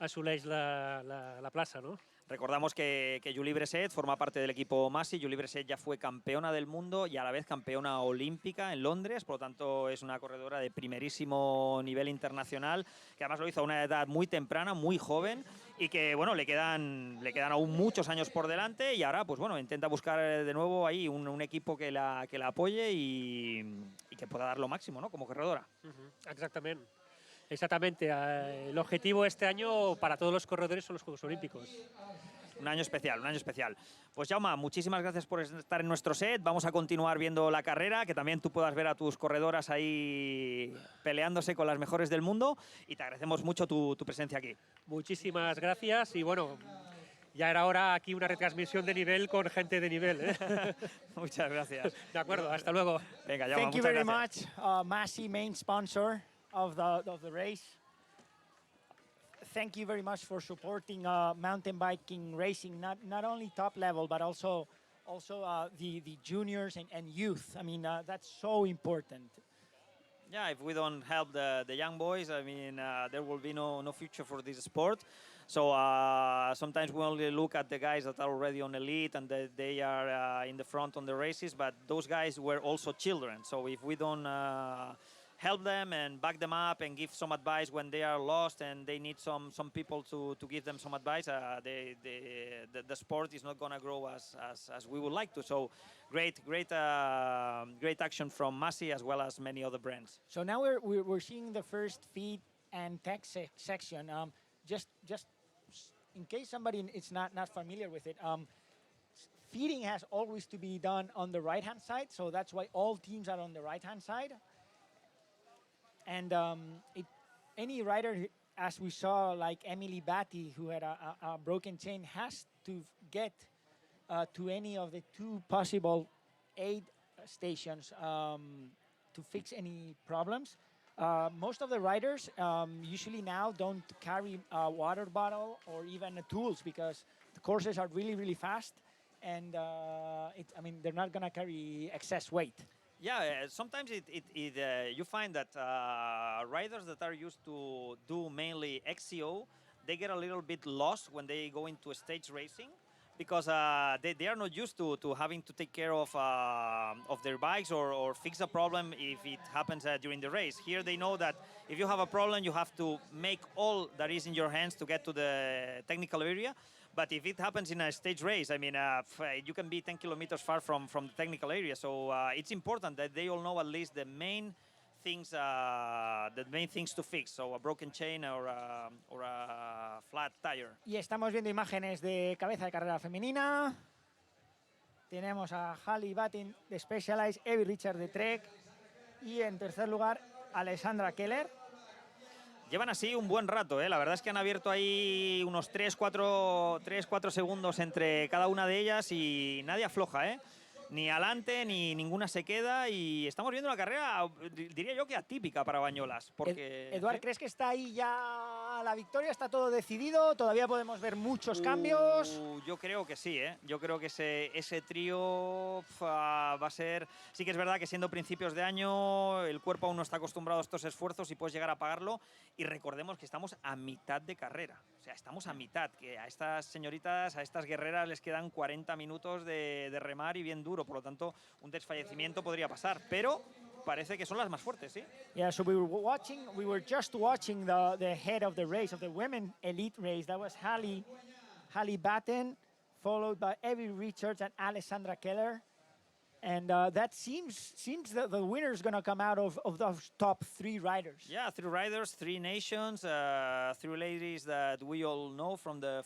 assoleix la plaza, ¿no? Recordamos que Julie Bresset forma parte del equipo Massi. Julie Bresset ya fue campeona del mundo y a la vez campeona olímpica en Londres, por lo tanto es una corredora de primerísimo nivel internacional, que además lo hizo a una edad muy temprana, muy joven, y que bueno, le quedan aún muchos años por delante, y ahora pues bueno, intenta buscar de nuevo ahí un equipo que la apoye y que pueda dar lo máximo, ¿no? Como corredora. Exactamente. El objetivo este año para todos los corredores son los Juegos Olímpicos. Un año especial, un año especial. Pues Jaume, muchísimas gracias por estar en nuestro set. Vamos a continuar viendo la carrera, que también tú puedas ver a tus corredoras ahí peleándose con las mejores del mundo, y te agradecemos mucho tu presencia aquí. Muchísimas gracias y bueno, ya era hora aquí una retransmisión de nivel con gente de nivel, ¿eh? Muchas gracias. De acuerdo, hasta luego. Venga, Jaume, Thank you very much, Massi, main sponsor of the race. Thank you very much for supporting mountain biking racing, not only top level, but also the juniors and youth. I mean, that's so important. Yeah, if we don't help the young boys, I mean, there will be no future for this sport. So sometimes we only look at the guys that are already on elite and they are in the front on the races, but those guys were also children. So if we don't help them and back them up and give some advice when they are lost and they need some people to give them some advice, the sport is not going to grow as we would like to. So great action from Massi as well as many other brands. So now we're seeing the first feed and tech section. Just in case somebody is not familiar with it, feeding has always to be done on the right-hand side, so that's why all teams are on the right-hand side. And any rider, as we saw, like Emily Batty, who had a broken chain, has to get to any of the two possible aid stations to fix any problems. Most of the riders usually now don't carry a water bottle or even tools because the courses are really fast, and they're not going to carry excess weight. Yeah, sometimes you find that riders that are used to do mainly XCO, they get a little bit lost when they go into stage racing. because they are not used to having to take care of their bikes or fix a problem if it happens during the race. Here they know that if you have a problem, you have to make all that is in your hands to get to the technical area. But if it happens in a stage race, I mean, you can be 10 kilometers far from the technical area. So it's important that they all know at least the main things to fix. So a broken chain or a flat tire. Y estamos viendo imágenes de cabeza de carrera femenina. Tenemos a Pierre Levitan de Specialized, Evie Richards de Trek y en tercer lugar Alessandra Keller. Llevan así un buen rato, ¿eh? La verdad es que han abierto ahí unos 3-4 segundos entre cada una de ellas y nadie afloja, ¿eh? Ni adelante ni ninguna se queda y estamos viendo una carrera, diría yo que atípica para Banyoles. Porque, Eduard, ¿crees que está ahí ya la victoria? ¿Está todo decidido? ¿Todavía podemos ver muchos cambios? Yo creo que sí, ¿eh? Yo creo que ese trío va a ser... Sí que es verdad que siendo principios de año, el cuerpo aún no está acostumbrado a estos esfuerzos y puedes llegar a pagarlo. Y recordemos que estamos a mitad de carrera. O sea, estamos a mitad, que a estas señoritas, a estas guerreras les quedan 40 minutos de remar y bien duro. Por lo tanto, un desfallecimiento podría pasar. Pero parece que son las más fuertes, ¿sí? Yeah, so we were just watching the head of the race, of the women elite race. That was Pierre Levitan, followed by Evie Richards and Alessandra Keller. And that seems that the winner is going to come out of those top three riders. Yeah, 3 riders, 3 nations, 3 ladies that we all know from the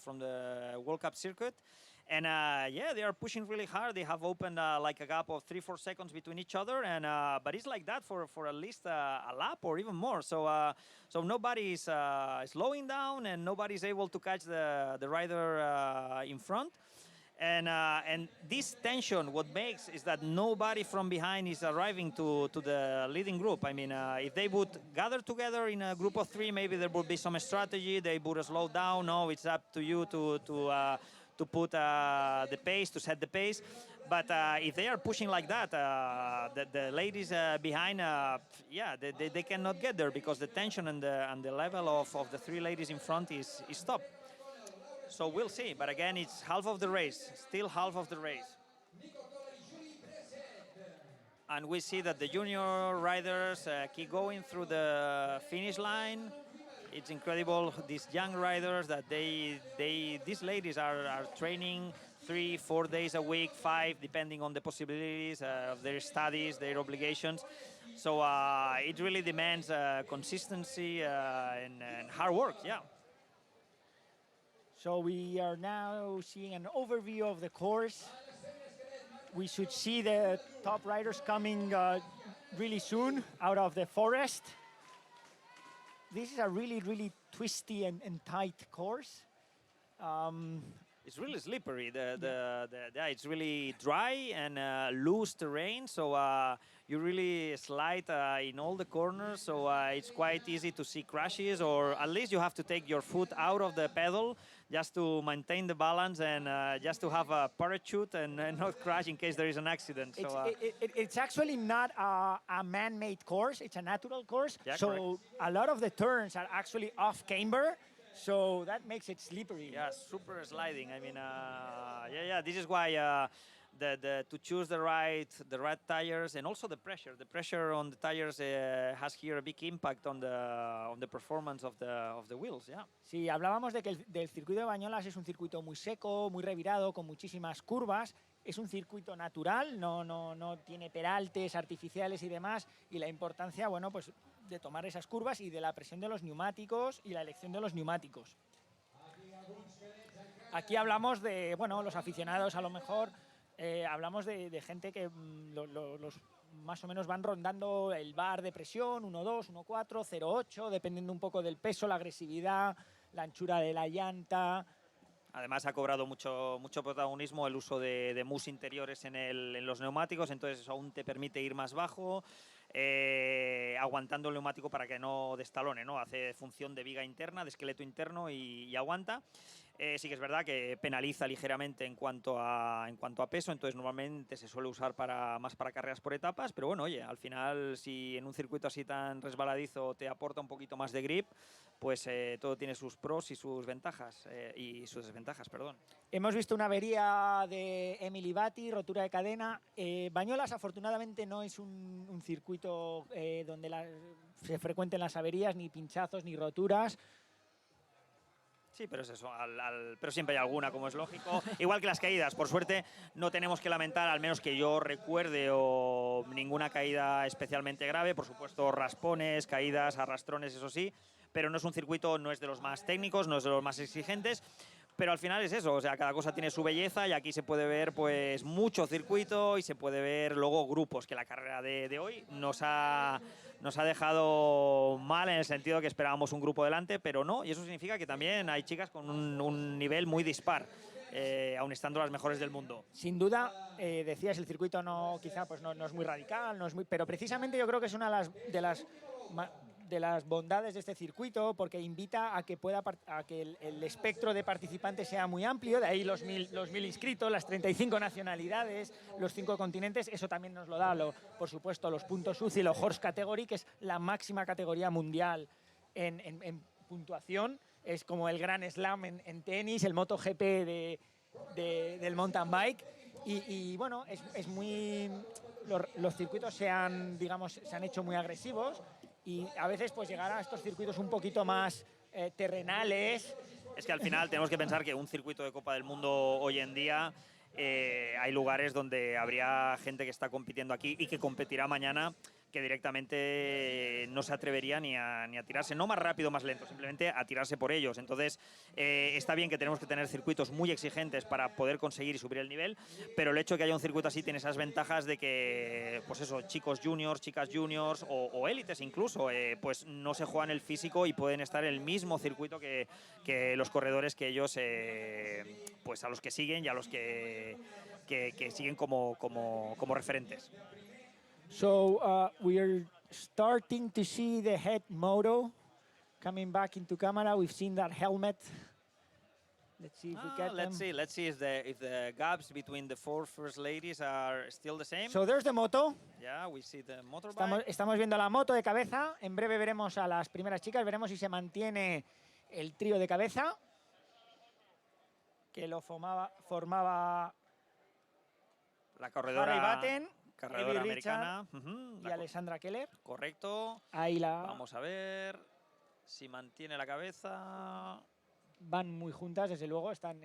World Cup circuit. And yeah, they are pushing really hard. They have opened like a gap of 3-4 seconds between each other, and but it's like that for at least a lap or even more. So so nobody is slowing down, and nobody's able to catch the rider in front. And this tension, what makes is that nobody from behind is arriving to the leading group. I mean, if they would gather together in a group of 3, maybe there would be some strategy. They would slow down. No, it's up to you to put the pace, to set the pace. But if they are pushing like that, the ladies behind, yeah, they cannot get there because the tension and the level of the 3 ladies in front is top. So we'll see, but again, it's half of the race, still half of the race. And we see that the junior riders keep going through the finish line. It's incredible, these young riders that these ladies are training 3-4 days a week, 5, depending on the possibilities of their studies, their obligations. So it really demands consistency and hard work, yeah. So we are now seeing an overview of the course. We should see the top riders coming really soon out of the forest. This is a really, really twisty and tight course. It's really slippery. It's really dry and loose terrain, so you really slide in all the corners. So it's quite easy to see crashes, or at least you have to take your foot out of the pedal just to maintain the balance and just to have a parachute and not crash in case there is an accident. It's actually not a man-made course. It's a natural course. Yeah, so correct. A lot of the turns are actually off camber. So that makes it slippery. Yeah, super sliding. I mean, yeah. This is why to choose the right tires and also the pressure. The pressure on the tires has here a big impact on the performance of the wheels. Yeah. Sí, hablábamos de que del circuito de Banyoles es un circuito muy seco, muy revirado, con muchísimas curvas. Es un circuito natural, no tiene peraltes artificiales y demás. Y la importancia, bueno, pues de tomar esas curvas y de la presión de los neumáticos y la elección de los neumáticos. Aquí hablamos de, bueno, los aficionados a lo mejor, hablamos de gente que los más o menos van rondando el bar de presión, 1.2, 1.4, 0.8, dependiendo un poco del peso, la agresividad, la anchura de la llanta. Además ha cobrado mucho protagonismo el uso de mousse interiores en los neumáticos, entonces eso aún te permite ir más bajo, aguantando el neumático para que no destalone, ¿no? Hace función de viga interna, de esqueleto interno y aguanta. Sí que es verdad que penaliza ligeramente en cuanto a peso, entonces normalmente se suele usar más para carreras por etapas, pero bueno, oye, al final si en un circuito así tan resbaladizo te aporta un poquito más de grip, pues todo tiene sus pros y sus ventajas, y sus desventajas, perdón. Hemos visto una avería de Emily Batti, rotura de cadena. Banyoles, afortunadamente, no es un circuito donde se frecuenten las averías, ni pinchazos, ni roturas. Sí, pero es eso, pero siempre hay alguna, como es lógico. Igual que las caídas, por suerte no tenemos que lamentar, al menos que yo recuerde, o ninguna caída especialmente grave. Por supuesto, raspones, caídas, arrastrones, eso sí, pero no es un circuito, no es de los más técnicos, no es de los más exigentes. Pero al final es eso, o sea, cada cosa tiene su belleza y aquí se puede ver pues mucho circuito y se puede ver luego grupos, que la carrera de hoy nos ha dejado mal en el sentido que esperábamos un grupo delante, pero no, y eso significa que también hay chicas con un nivel muy dispar, aun estando las mejores del mundo. Sin duda, decías, el circuito quizá pues no es muy radical, pero precisamente yo creo que es una de las bondades de este circuito, porque invita a que el espectro de participantes sea muy amplio, de ahí los 1000 inscritos, las 35 nacionalidades, los 5 continentes. Eso también nos lo da, por supuesto, los puntos UCI, los Horse Category, que es la máxima categoría mundial en puntuación. Es como el Grand Slam en tenis, el MotoGP del mountain bike. Y bueno, los circuitos se han hecho muy agresivos. Y a veces pues llegar a estos circuitos un poquito más terrenales. Es que al final tenemos que pensar que un circuito de Copa del Mundo hoy en día, hay lugares donde habría gente que está compitiendo aquí y que competirá mañana, que directamente no se atrevería ni a tirarse, no más rápido, más lento, simplemente a tirarse por ellos. Entonces, está bien que tenemos que tener circuitos muy exigentes para poder conseguir y subir el nivel, pero el hecho de que haya un circuito así tiene esas ventajas de que, pues eso, chicos juniors, chicas juniors o élites incluso, pues no se juegan el físico y pueden estar en el mismo circuito que los corredores que ellos, pues a los que siguen y a los que siguen como referentes. So we are starting to see the head moto coming back into camera. We've seen that helmet. Let's see if we get let's them. see if the gaps between the 4 first ladies are still the same. So there's the moto. Yeah, we see the motorbike. Estamos viendo la moto de cabeza. En breve veremos a las primeras chicas. Veremos si se mantiene el trío de cabeza que lo formaba la corredora Levitan, carredora americana y Alessandra Keller. Correcto. Ahí Vamos a ver si mantiene la cabeza. Van muy juntas, desde luego, están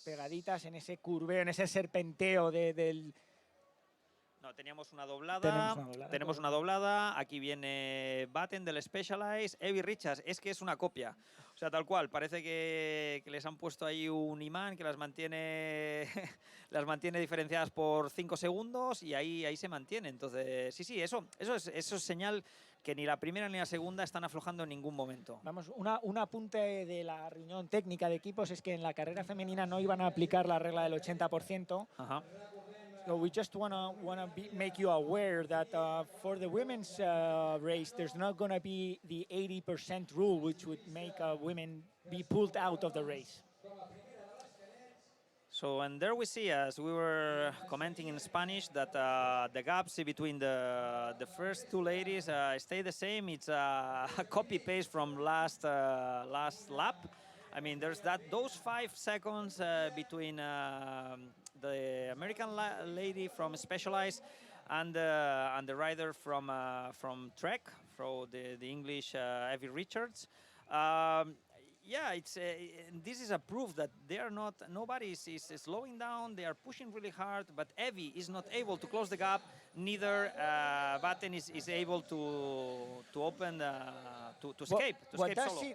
pegaditas en ese curveo, en ese serpenteo del... No, tenemos una doblada. Aquí viene Batten del Specialized. Evie Richards, es que es una copia. O sea, tal cual. Parece que les han puesto ahí un imán que las mantiene diferenciadas por 5 segundos y ahí se mantiene. Entonces, sí, eso es señal que ni la primera ni la segunda están aflojando en ningún momento. Vamos, un apunte de la reunión técnica de equipos es que en la carrera femenina no iban a aplicar la regla del 80%. Ajá. So we just wanna make you aware that for the women's race, there's not gonna be the 80% rule, which would make women be pulled out of the race. So, and there we see, as we were commenting in Spanish, that the gaps between the first 2 ladies stay the same. It's a copy-paste from last lap. I mean, there's those 5 seconds between the American lady from Specialized and the rider from Trek, from the English Evie Richards. Yeah, this is a proof that nobody is slowing down. They are pushing really hard, but Evie is not able to close the gap. Neither Batten is able to open to escape.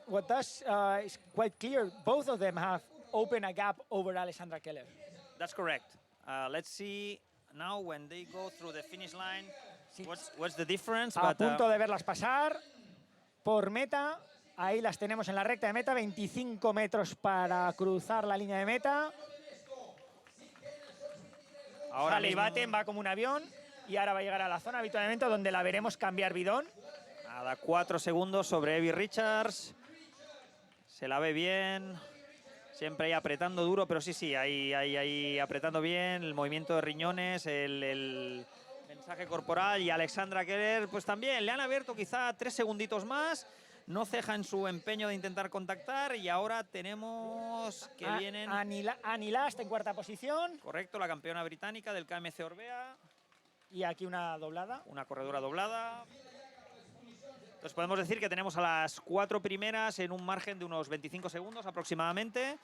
What does is quite clear. Both of them have opened a gap over Alessandra Keller. That's correct. Let's see now when they go through the finish line. What's the difference? A punto de verlas pasar por meta. Ahí las tenemos en la recta de meta, 25 metros para cruzar la línea de meta. Ahora Levitan va como un avión y ahora va a llegar a la zona de avituallamiento donde la veremos cambiar bidón. A 4 segundos sobre Evie Richards. Se la ve bien. Siempre ahí apretando duro, pero sí, ahí apretando bien. El movimiento de riñones, el mensaje corporal. Y Alessandra Keller, pues también le han abierto quizá 3 segunditos más. no ceja en su empeño de intentar contactar y ahora tenemos que vienen... Annie Last en cuarta posición. Correcto, la campeona británica del KMC Orbea. Y aquí una doblada. Una corredora doblada. Entonces podemos decir que tenemos a las 4 primeras en un margen de unos 25 segundos aproximadamente.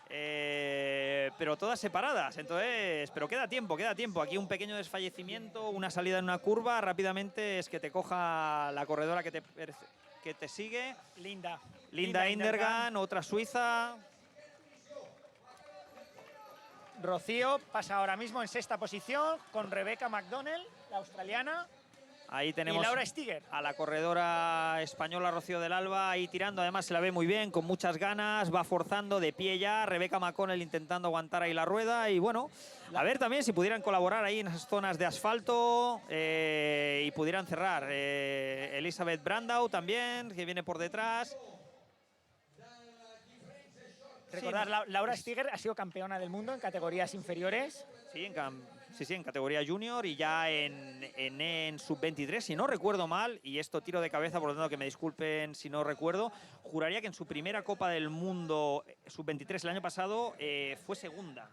Pero todas separadas, entonces, pero queda tiempo. Aquí un pequeño desfallecimiento, una salida en una curva, rápidamente es que te coja la corredora que te sigue. Linda Indergan, otra suiza. Rocío pasa ahora mismo en sexta posición con Rebecca McDonnell, la australiana. Ahí tenemos y Laura Stiger, a la corredora española Rocío del Alba ahí tirando, además se la ve muy bien, con muchas ganas, va forzando de pie ya, Rebecca McConnell intentando aguantar ahí la rueda y bueno, a ver también si pudieran colaborar ahí en esas zonas de asfalto y pudieran cerrar. Elizabeth Brandau también, que viene por detrás. Recordar, Laura Stiger ha sido campeona del mundo en categorías inferiores. Sí, en categoría junior y ya en sub-23, si no recuerdo mal, y esto tiro de cabeza, por lo tanto que me disculpen si no recuerdo, juraría que en su primera Copa del Mundo sub-23 el año pasado fue segunda.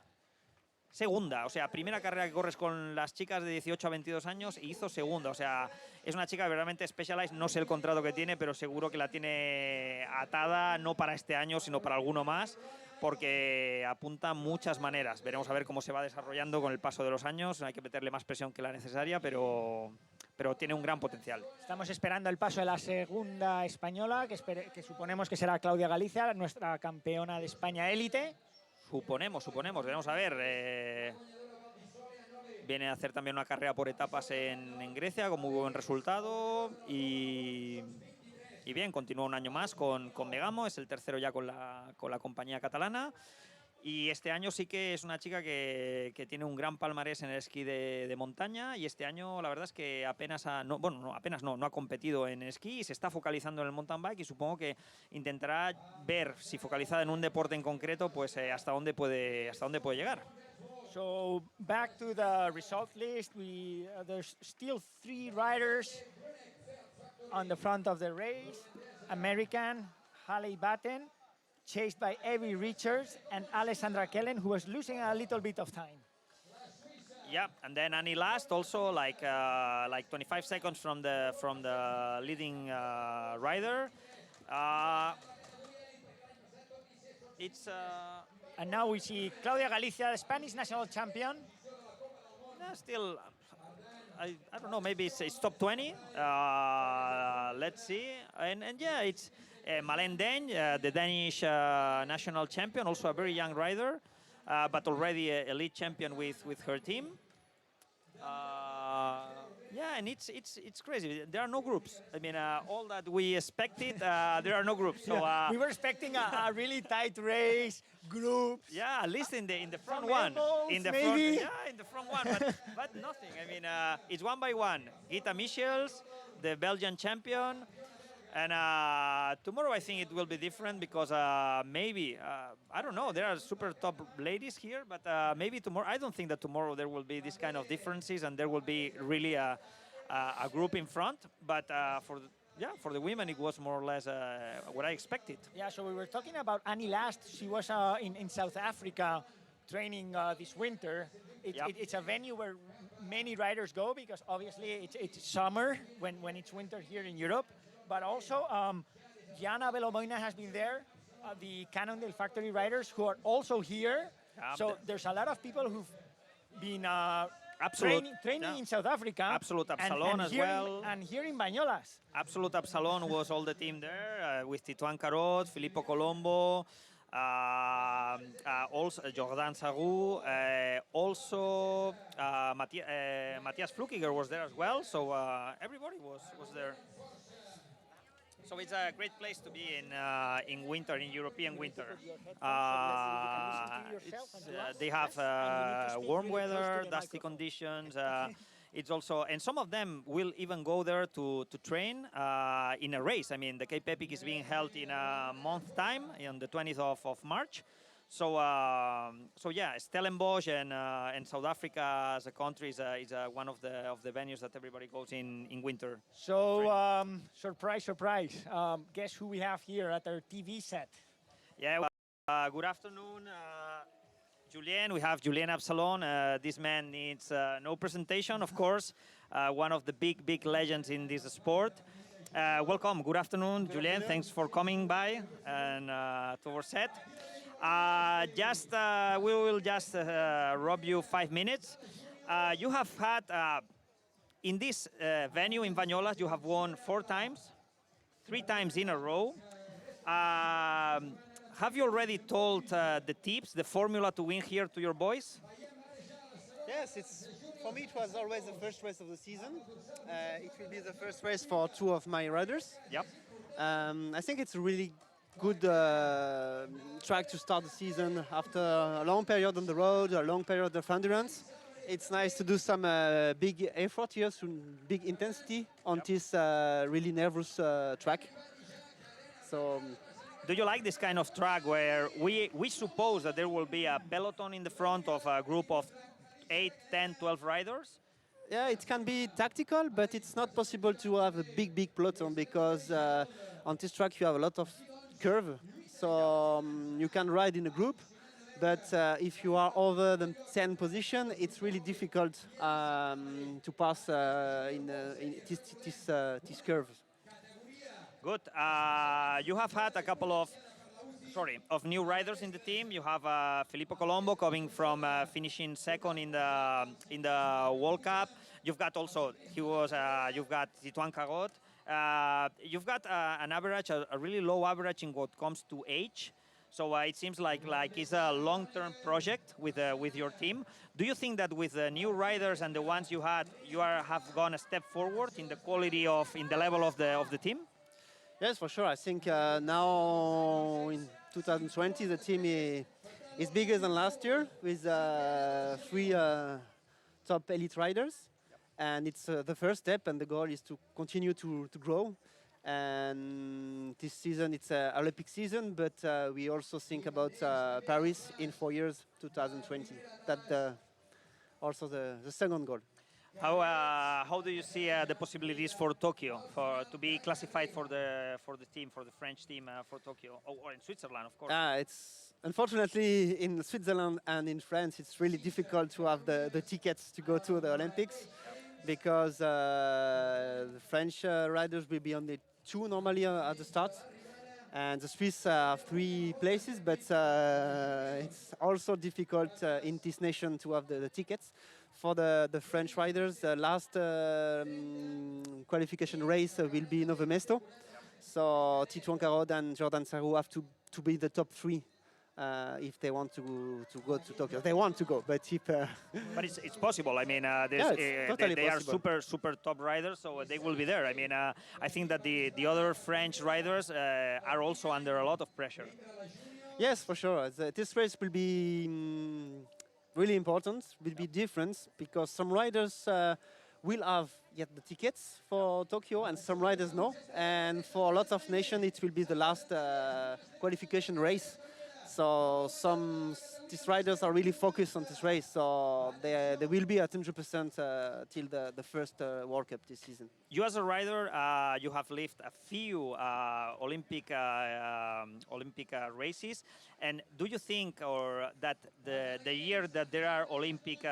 O sea, primera carrera que corres con las chicas de 18 a 22 años y hizo segunda. O sea, es una chica verdaderamente specialized, no sé el contrato que tiene, pero seguro que la tiene atada, no para este año, sino para alguno más, porque apunta muchas maneras. Veremos a ver cómo se va desarrollando con el paso de los años. Hay que meterle más presión que la necesaria, pero tiene un gran potencial. Estamos esperando el paso de la segunda española, que suponemos que será Claudia Galicia, nuestra campeona de España élite. Suponemos, veremos a ver. Viene a hacer también una carrera por etapas en Grecia con muy buen resultado y bien, continúa un año más con Megamo, es el tercero ya con la compañía catalana. Y este año sí que es una chica que tiene un gran palmarés en el esquí de montaña y este año la verdad es que no ha competido en esquí y se está focalizando en el mountain bike y supongo que intentará ver si focalizada en un deporte en concreto pues hasta dónde puede llegar. So back to the result list, there's still 3 riders on the front of the race. American Halle Batten, chased by Evie Richards and Alessandra Kellen, who was losing a little bit of time. Yeah, and then Annie Last also like 25 seconds from the leading rider. And now we see Claudia Galicia, the Spanish national champion. Still, I don't know, maybe it's top 20. Let's see. And yeah, it's Malene Deng, the Danish national champion, also a very young rider, but already an elite champion with her team. Yeah, and it's crazy. There are no groups. I mean, all that we expected, there are no groups. So we were expecting a really tight race, groups. Yeah, at least in the front one. In the front one, but nothing. I mean, it's one by one. Gita Michels, the Belgian champion. And tomorrow I think it will be different because maybe, I don't know, there are super top ladies here, but maybe tomorrow, I don't think that tomorrow there will be this kind of differences and there will be really a group in front. But for the women, it was more or less what I expected. Yeah, so we were talking about Annie Last. She was in South Africa training this winter. It's a venue where many riders go because obviously it's summer when it's winter here in Europe. But also, Gianna Belomoina has been there, the Cannondale Factory riders who are also here. So there's a lot of people who've been training in South Africa. Absolute Absalon as well. And here in Banyoles. Absolute Absalon was all the team there with Tituan Carot, Filippo Colombo, also Jordan Sarou, also Matthias Flukiger was there as well. So everybody was there. So it's a great place to be in winter, in European winter. They have warm weather, dusty conditions. It's also, and some of them will even go there to train in a race. I mean, the Cape Epic is being held in a month's time, on the 20th of March. So yeah, Stellenbosch and South Africa as a country is one of the venues that everybody goes in winter. So, surprise, surprise. Guess who we have here at our TV set? Yeah, good afternoon, Julien. We have Julien Absalon. This man needs no presentation, of course. One of the big legends in this sport. Welcome. Good afternoon, Julien. Thanks for coming by and to our set. We will just rob you 5 minutes. You have had in this venue in Banyoles, you have won 4 times, 3 times in a row. Have you already told the tips, the formula to win here to your boys? Yes, for me it was always the first race of the season. It will be the first race for 2 of my riders. Yep. I think it's a really good track to start the season after a long period on the road, a long period of endurance. It's nice to do some big effort here, some big intensity on this really nervous track. So. Do you like this kind of track where we suppose that there will be a peloton in the front of a group of 8, 10, 12 riders? Yeah, it can be tactical, but it's not possible to have a big peloton because on this track you have a lot of curve. So you can ride in a group, but if you are over the 10 position, it's really difficult to pass in this curve. Good. You have had a couple of new riders in the team. You have Filippo Colombo coming from finishing second in the World Cup. You've got also you've got Titouan Carrot. You've got an average, a really low average in what comes to age. So it seems like it's a long-term project with your team. Do you think that with the new riders and the ones you had, have gone a step forward in the quality in the level of the team? Yes, for sure. I think now in 2020 the team is bigger than last year with 3 top elite riders. And it's the first step, and the goal is to continue to grow. And this season, it's an Olympic season, but we also think about Paris in 4 years, 2020. That's also the second goal. How do you see the possibilities for Tokyo, to be classified for the French team for Tokyo, or in Switzerland, of course? It's unfortunately in Switzerland and in France, it's really difficult to have the tickets to go to the Olympics. Because the French riders will be on the 2 normally at the start, and the Swiss have 3 places, but it's also difficult in this nation to have the tickets. For the French riders, the last qualification race will be in Nove Mesto, so Titouan Carrot and Jordan Sarrou have to be the top 3. If they want to go to Tokyo, they want to go, but if but it's possible. I mean, totally they possible. are super top riders, so they will be there. I mean, I think that the other French riders are also under a lot of pressure. Yes, for sure. This race will be really important. Will be different because some riders will have yet the tickets for Tokyo, and some riders no. And for a lot of nations, it will be the last qualification race. So these riders are really focused on this race, so they will be at 100% till the first World Cup this season. You as a rider, you have lived a few Olympic races, and do you think that the year that there are Olympic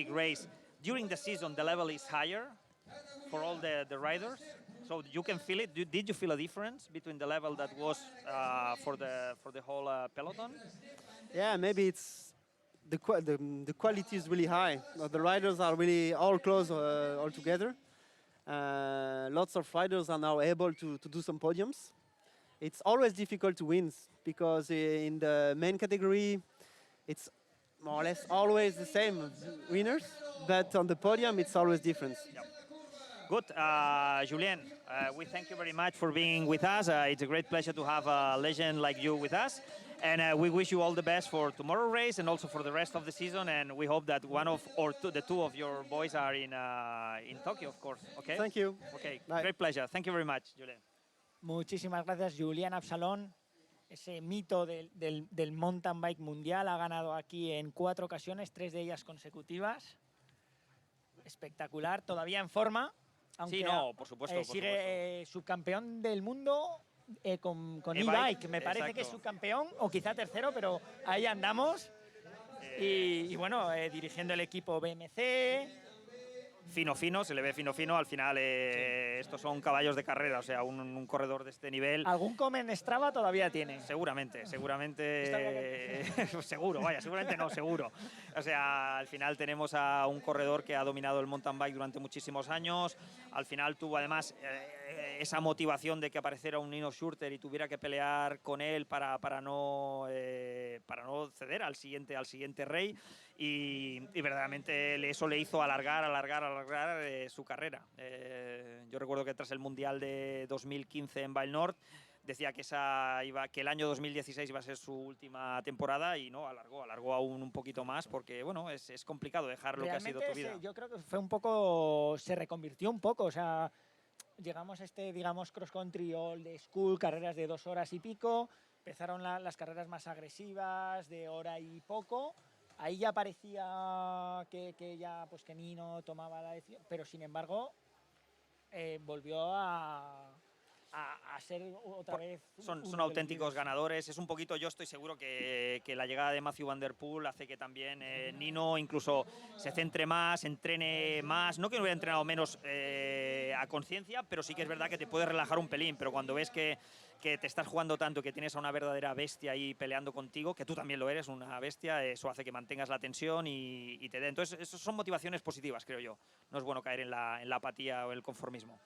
race during the season the level is higher for all the riders? So you can feel it. Did you feel a difference between the level that was for the whole peloton? Yeah, maybe it's the quality is really high. The riders are really all close all together. Lots of riders are now able to do some podiums. It's always difficult to win because in the main category, it's more or less always the same winners, but on the podium, it's always different. Yep. Good. Julien, we thank you very much for being with us. It's a great pleasure to have a legend like you with us. And we wish you all the best for tomorrow's race and also for the rest of the season. And we hope that the 2 of your boys are in Tokyo, of course. Okay? Thank you. Okay. Bye. Great pleasure. Thank you very much, Julien. Muchísimas gracias, Julien Absalon. ese mito del mountain bike mundial. Ha ganado aquí en 4 ocasiones, 3 de ellas consecutivas. Espectacular, todavía en forma. Aunque Sí, no, por supuesto. sigue subcampeón del mundo con e-bike, e-bike. Me parece que es exacto. subcampeón o quizá tercero, pero ahí andamos. Y bueno, dirigiendo el equipo BMC. Fino, se le ve fino. Al final, estos son caballos de carrera, o sea, un corredor de este nivel. ¿Algún Komen Strava todavía tiene? Seguramente. Seguramente no, seguro. O sea, al final tenemos a un corredor que ha dominado el mountain bike durante muchísimos años. Al final tuvo además esa motivación de que apareciera un Nino Schurter y tuviera que pelear con él para no ceder al siguiente rey. Y verdaderamente eso le hizo alargar su carrera. Yo recuerdo que tras el Mundial de 2015 en Valnord decía que el año 2016 iba a ser su última temporada y no, alargó aún un poquito más porque, bueno, es complicado dejar lo que ha sido tu vida. Yo creo que se reconvirtió un poco, o sea, llegamos a digamos, cross country old school, carreras de 2 horas y pico, empezaron las carreras más agresivas de hora y poco. Ahí ya parecía que Nino tomaba la decisión, pero sin embargo volvió a ser otra vez... Son auténticos ganadores. Es un poquito, yo estoy seguro que la llegada de Matthew Van Der Poel hace que también Nino incluso se centre más, entrene más. No que no hubiera entrenado menos a conciencia, pero sí que es verdad que te puede relajar un pelín. Pero cuando ves que te estás jugando tanto, que tienes a una verdadera bestia ahí peleando contigo, que tú también lo eres, una bestia, eso hace que mantengas la tensión y te dé. Entonces, eso son motivaciones positivas, creo yo. No es bueno caer en la apatía o el conformismo.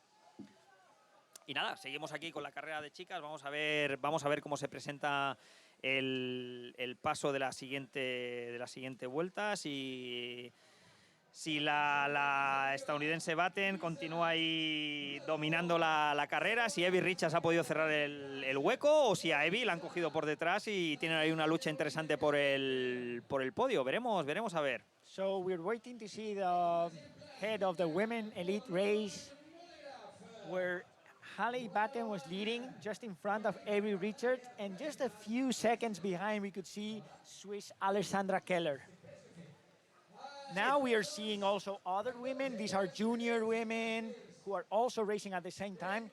Y nada, seguimos aquí con la carrera de chicas. Vamos a ver cómo se presenta el paso de la siguiente vuelta. Si la estadounidense Batten continúa ahí dominando la carrera, si Evie Richards ha podido cerrar el hueco o si a Evie la han cogido por detrás y tienen ahí una lucha interesante por el podio. Veremos a ver. So we're waiting to see the head of the women elite race where Halle Batten was leading just in front of Evie Richards, and just a few seconds behind we could see Swiss Alessandra Keller. Now we are seeing also other women. These are junior women who are also racing at the same time.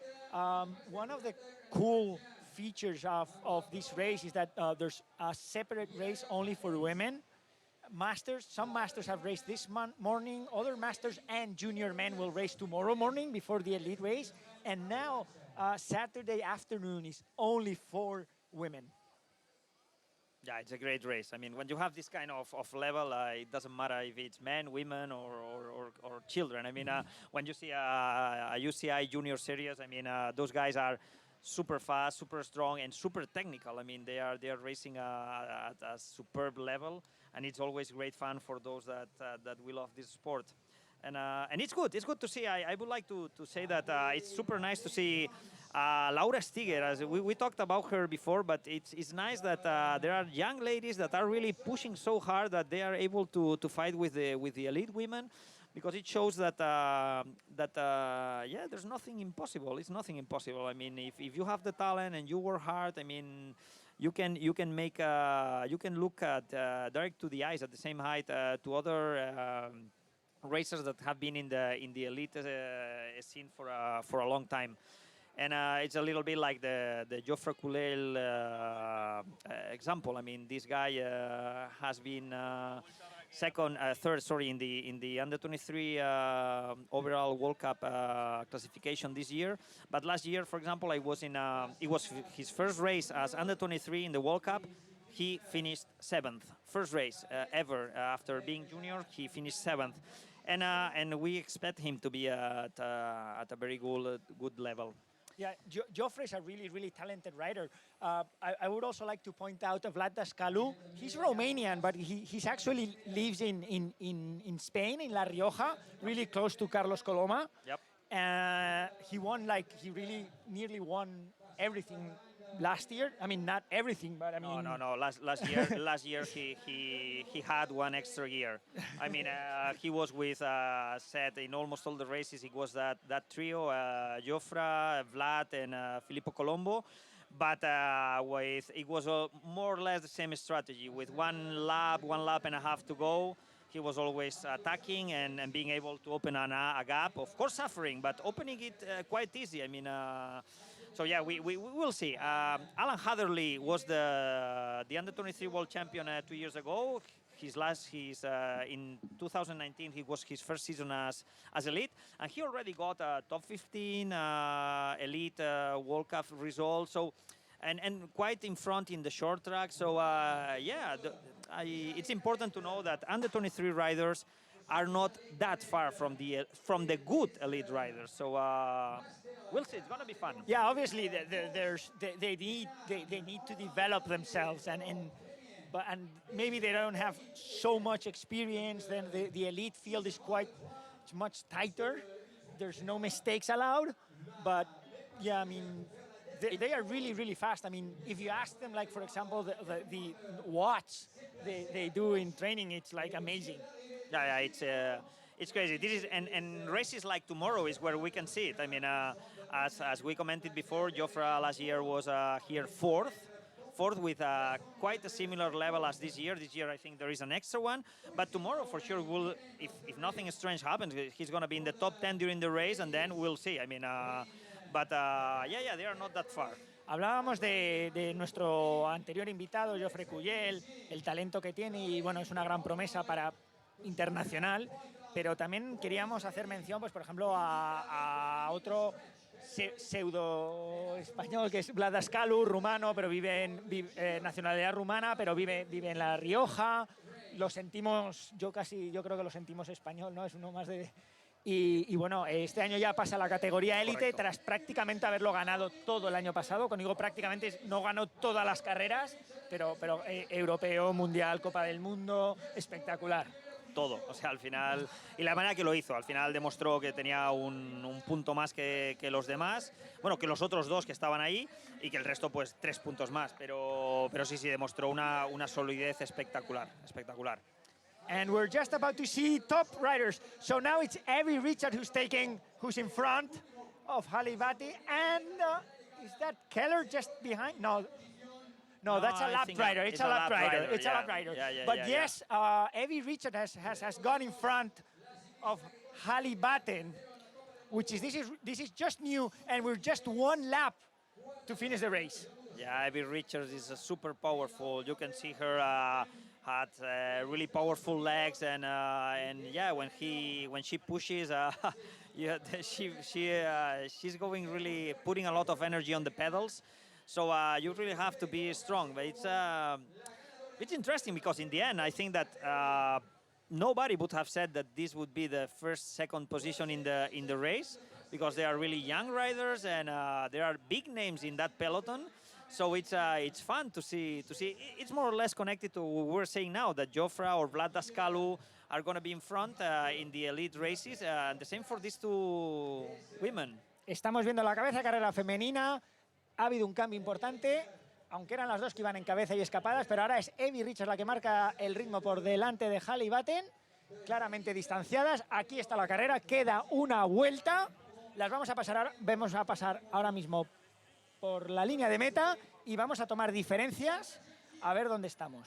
One of the cool features of this race is that there's a separate race only for women. Some masters have raced this morning. Other masters and junior men will race tomorrow morning before the elite race. And now Saturday afternoon is only for women. Yeah, it's a great race. I mean, when you have this kind of level, it doesn't matter if it's men, women, or children. I mean, when you see a UCI Junior Series, I mean, those guys are super fast, super strong, and super technical. I mean, they are racing at a superb level, and it's always great fun for those that we love this sport. And it's good. It's good to see. I would like to say that it's super nice to see Laura Stiger. As we talked about her before, but it's nice that there are young ladies that are really pushing so hard that they are able to fight with the elite women, because it shows that there's nothing impossible. It's nothing impossible. I mean, if you have the talent and you work hard, I mean, you can look at direct to the eyes at the same height to other racers that have been in the elite scene for a long time. And it's a little bit like the Geoffrey Coulel example. I mean, this guy has been third, in the under 23 overall World Cup classification this year. But last year, for example, it was his first race as under 23 in the World Cup. He finished 7th. First race ever after being junior. He finished 7th. And we expect him to be at a very good level. Yeah, Joffre is a really, really talented rider. I would also like to point out Vlad Dascalu. He's Romanian, but he's actually lives in Spain, in La Rioja, really close to Carlos Coloma. Yep. He really nearly won everything last year. I mean, not everything, but I mean... No. Last year he had one extra gear. I mean, he was with Seth in almost all the races. It was that trio, Jofra, Vlad, and Filippo Colombo. but it was more or less the same strategy. With one lap and a half to go, he was always attacking and being able to open a gap. Of course, suffering, but opening it quite easy. I mean, so yeah, we will see. Alan Hatherley was the under-23 world champion 2 years ago. In 2019, he was his first season as elite, and he already got a top 15 elite World Cup result. So, and quite in front in the short track. So yeah, it's important to know that under-23 riders are not that far from the good elite riders. So we'll see. It's gonna be fun. Yeah, obviously they need to develop themselves and maybe they don't have so much experience. Then the elite field is it's much tighter. There's no mistakes allowed, but yeah, I mean, they are really, really fast. I mean, if you ask them, like for example, the watts they do in training, it's like amazing. Yeah, it's crazy. This is and races like tomorrow is where we can see it. I mean, as we commented before, Jofra last year was here fourth with quite a similar level as this year. This year, I think there is an extra one. But tomorrow, for sure, if nothing strange happens, he's going to be in the top 10 during the race, and then we'll see. I mean, yeah, they are not that far. Hablábamos de nuestro anterior invitado, Jofre Cuyel, el talento que tiene y, bueno, es una gran promesa para internacional, pero también queríamos hacer mención, pues, por ejemplo, a otro pseudo español que es Vlad Dascalu, rumano, pero vive en nacionalidad rumana, pero vive en La Rioja. Lo sentimos, yo creo que lo sentimos español, ¿no? Es uno más de... Y bueno, este año ya pasa a la categoría élite tras prácticamente haberlo ganado todo el año pasado. Cuando digo prácticamente, no ganó todas las carreras, pero europeo, mundial, Copa del Mundo, espectacular. Todo, o sea, al final, y la manera que lo hizo, al final demostró que tenía un punto más que los demás, bueno, que los otros dos que estaban ahí, y que el resto, pues, 3 puntos más, pero sí, demostró una solidez espectacular. And we're just about to see top riders. So now it's Evie Richard who's in front of Halle Batty, and is that Keller just behind? No, that's a lap rider. It's a lap rider. It's a lap rider. But yes, Evie Richard has gone in front of Halle Batten, which is this is just new, and we're just one lap to finish the race. Yeah, Evie Richards is super powerful. You can see her had really powerful legs, and yeah, when she pushes, yeah, she's going really putting a lot of energy on the pedals. So you really have to be strong. But it's interesting because in the end, I think that nobody would have said that this would be the second position in the race, because they are really young riders and there are big names in that peloton. So it's fun to see. It's more or less connected to what we're saying now, that Jofra or Vlad Dascalu are going to be in front in the elite races. And the same for these two women. Estamos viendo la cabeza de carrera femenina. Ha habido un cambio importante, aunque eran las dos que iban en cabeza y escapadas, pero ahora es Evie Richards la que marca el ritmo por delante de Halle Batten, claramente distanciadas. Aquí está la carrera, queda una vuelta. Vamos a pasar ahora mismo por la línea de meta y vamos a tomar diferencias a ver dónde estamos.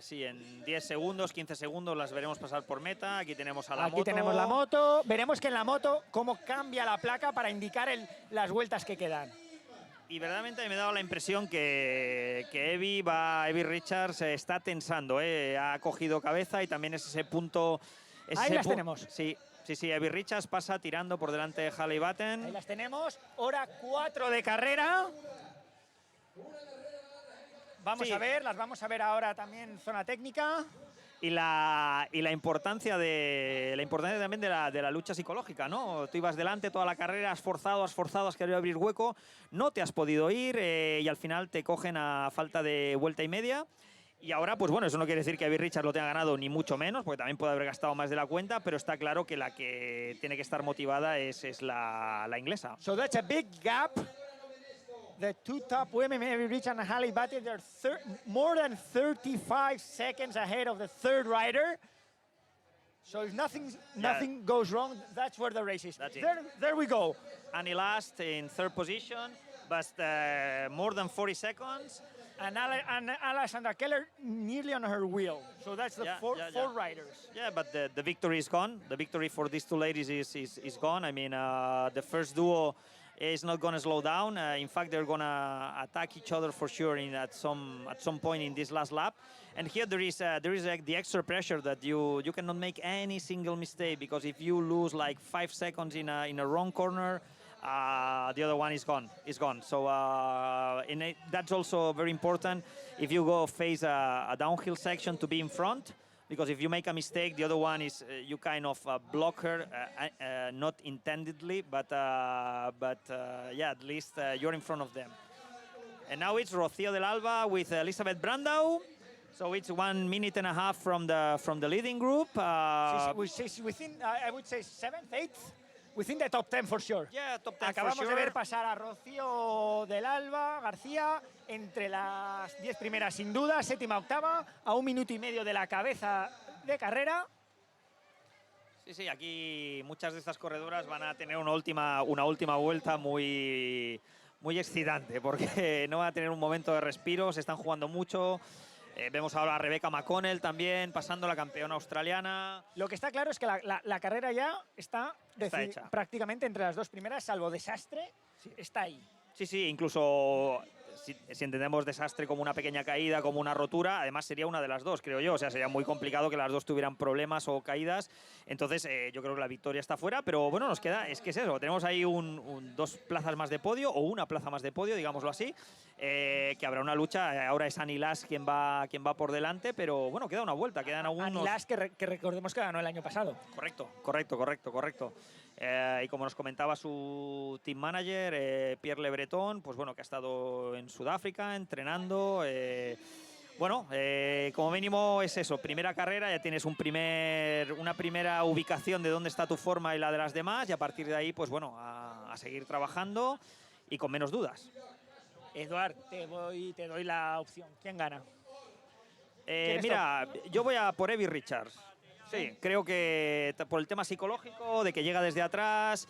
Sí, en 10 segundos, 15 segundos las veremos pasar por meta. Aquí tenemos a la moto. Aquí tenemos la moto. Veremos que en la moto cómo cambia la placa para indicar las vueltas que quedan. Y verdaderamente me ha dado la impresión que Evie Richards se está tensando. Ha cogido cabeza y también es ese punto... Ahí las tenemos. Sí, Evie Richards pasa tirando por delante de Halle Batten. Ahí las tenemos. Hora 4 de carrera. Las vamos a ver ahora también en zona técnica. Y la importancia también de la lucha psicológica, ¿no? Tú ibas delante toda la carrera, has forzado, has querido abrir hueco, no te has podido ir y al final te cogen a falta de vuelta y media. Y ahora, pues bueno, eso no quiere decir que Evie Richards lo tenga ganado, ni mucho menos, porque también puede haber gastado más de la cuenta, pero está claro que la que tiene que estar motivada es la inglesa. So that's a big gap. The two top women, Evie Richards and Halle Batten, they're more than 35 seconds ahead of the third rider. So if nothing goes wrong, that's where the race is. That's it. There we go. Annie Last in third position. but more than 40 seconds. And Alessandra Keller nearly on her wheel. So that's the four riders. Yeah, but the victory is gone. The victory for these two ladies is gone. I mean, the first duo is not going to slow down. In fact, they're going to attack each other for sure at some point in this last lap. And here there is the extra pressure that you cannot make any single mistake, because if you lose like 5 seconds in a wrong corner, the other one is gone. So that's also very important if you go face a downhill section to be in front, because if you make a mistake, the other one is you kind of block her, not intendedly, but yeah, at least you're in front of them. And now it's Rocío del Alba with Elizabeth Brandau. So it's 1 minute and a half from the leading group. She's within, I would say, 7th, 8th. Within the top 10 for sure. Yeah, top 10 Acabamos for sure. de ver pasar a Rocío del Alba García entre las 10 primeras sin duda, 7ª, 8ª, a 1 minuto y medio de la cabeza de carrera. Sí, aquí muchas de estas corredoras van a tener una última vuelta muy excitante, porque no van a tener un momento de respiro, se están jugando mucho. Vemos ahora a Rebecca McConnell también, pasando la campeona australiana. Lo que está claro es que la carrera ya está hecha. Prácticamente entre las dos primeras, salvo desastre, está ahí. Sí, incluso si entendemos desastre como una pequeña caída, como una rotura, además sería una de las dos, creo yo. O sea, sería muy complicado que las dos tuvieran problemas o caídas. Entonces, yo creo que la victoria está fuera, pero bueno, nos queda, es eso. Tenemos ahí 2 plazas más de podio, o 1 plaza más de podio, digámoslo así, que habrá una lucha. Ahora es Annie Lash quien va por delante, pero bueno, queda una vuelta, quedan algunos... Annie Lash, que recordemos que ganó el año pasado. Correcto. Y como nos comentaba su team manager, Pierre Levitan, pues bueno, que ha estado en Sudáfrica entrenando. Como mínimo es eso, primera carrera, ya tienes una primera ubicación de dónde está tu forma y la de las demás, y a partir de ahí, pues bueno, a seguir trabajando y con menos dudas. Eduard, te doy la opción. ¿Quién gana? Mira, yo voy a por Evie Richards. Sí, creo que por el tema psicológico, de que llega desde atrás,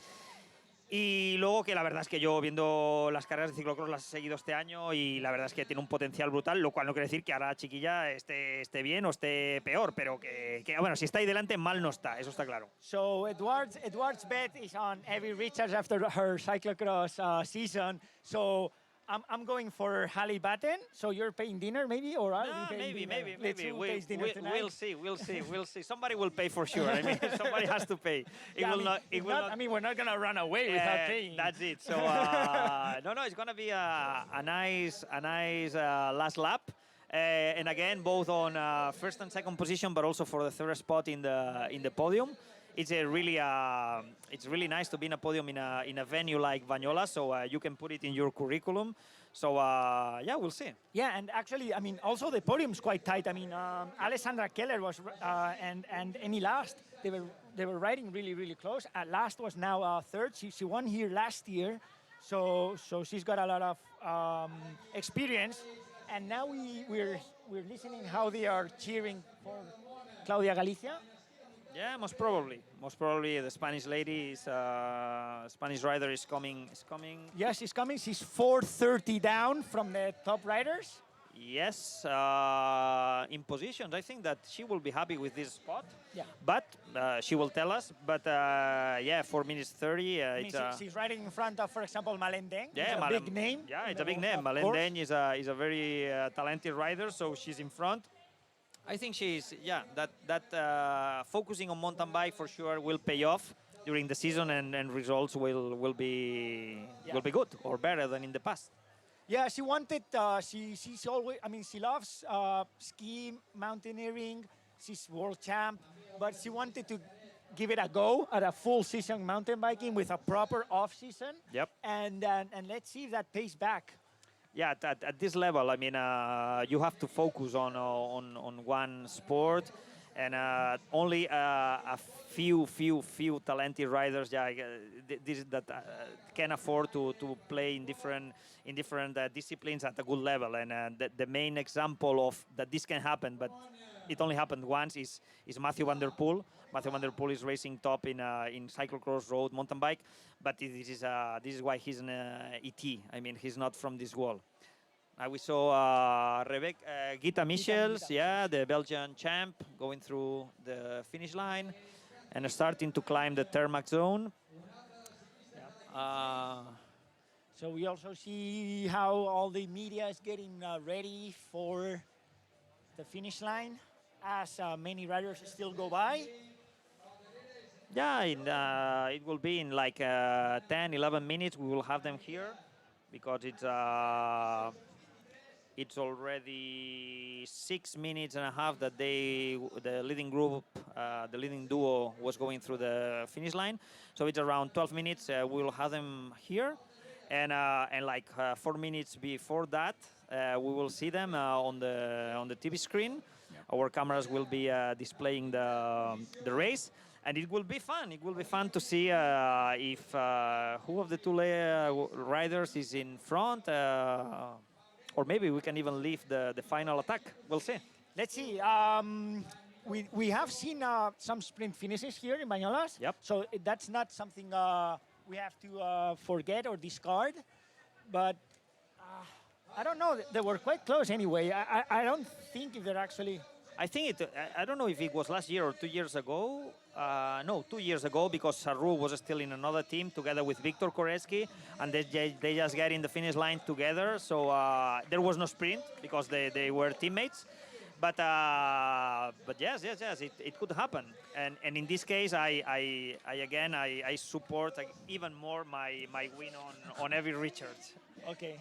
y luego que la verdad es que yo, viendo las carreras de ciclocross, las he seguido este año, y la verdad es que tiene un potencial brutal, lo cual no quiere decir que ahora la chiquilla esté bien o esté peor, pero que bueno, si está ahí delante, mal no está, eso está claro. So Edward's bet is on Evie Richards after her cyclocross season. So I'm going for Halle Batten. So you're paying dinner, maybe, or are we paying dinner? Maybe. We'll see. Somebody will pay for sure. I mean, somebody has to pay. I mean, we're not gonna run away without paying. That's it. So no, it's gonna be a nice last lap. And again, both on first and second position, but also for the third spot in the podium. It's really nice to be in a podium in a venue like Banyoles, so you can put it in your curriculum. So yeah, we'll see. Yeah, and actually, I mean, also the podium's quite tight. I mean, Alessandra Keller was and Annie Last. They were riding really close. Last was now third. She won here last year, so she's got a lot of experience. And now we're listening how they are cheering for Claudia Galicia. Yeah, most probably the Spanish lady Spanish rider is coming. Yes, she's coming. She's 4:30 down from the top riders. Yes, in positions, I think that she will be happy with this spot. Yeah. But she will tell us. But yeah, 4 minutes 30. She's riding in front of, for example, Malène Deng. Yeah, a big name. Yeah, it's a big name. Malène Deng is a very talented rider, so she's in front. I think that focusing on mountain bike for sure will pay off during the season, and results will be good or better than in the past. Yeah, she wanted. She's always. I mean, she loves ski, mountaineering. She's world champ, but she wanted to give it a go at a full season mountain biking with a proper off season. Yep. And let's see if that pays back. Yeah, at this level, I mean, you have to focus on one sport, and only a few talented riders that can afford to play in different disciplines at a good level. And the main example of that this can happen, but it only happened once is Matthew van der Poel. Matthew van der Poel is racing top in cyclocross, road, mountain bike, but this is why he's an ET. I mean, he's not from this world. We saw Gita Michels, the Belgian champ, going through the finish line and starting to climb the tarmac zone. So we also see how all the media is getting ready for the finish line as many riders still go by. Yeah, it will be in like 10, 11 minutes. We will have them here because it's already 6 minutes and a half that the leading group, the leading duo was going through the finish line. So it's around 12 minutes. We will have them here. And like 4 minutes before that, we will see them on the TV screen. Yep. Our cameras will be displaying the race. And it will be fun. It will be fun to see if who of the two riders is in front. Or maybe we can even leave the final attack. We'll see. Let's see. We have seen some sprint finishes here in Banyoles. Yep. So that's not something we have to forget or discard. But I don't know. They were quite close anyway. I don't think if they're actually... I think I don't know if it was last year or 2 years ago. No, 2 years ago, because Saru was still in another team together with Victor Koreski, and they just got in the finish line together. So there was no sprint because they were teammates. But yes, it could happen. And in this case, I support even more my win on Evie Richards. Okay.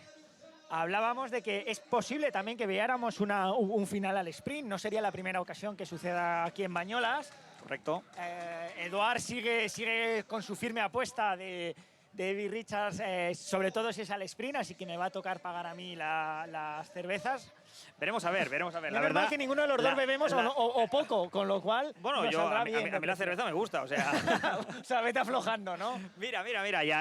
Hablábamos de que es posible también que viéramos un final al sprint. No sería la primera ocasión que suceda aquí en Banyoles. Correcto. Eduard sigue con su firme apuesta de Evie Richards, sobre todo si es al sprint, así que me va a tocar pagar a mí las cervezas. Veremos a ver. La verdad es que ninguno de los dos bebemos o poco, con lo cual bueno, a mí la cerveza me gusta, o sea... o sea, vete aflojando, ¿no? Mira,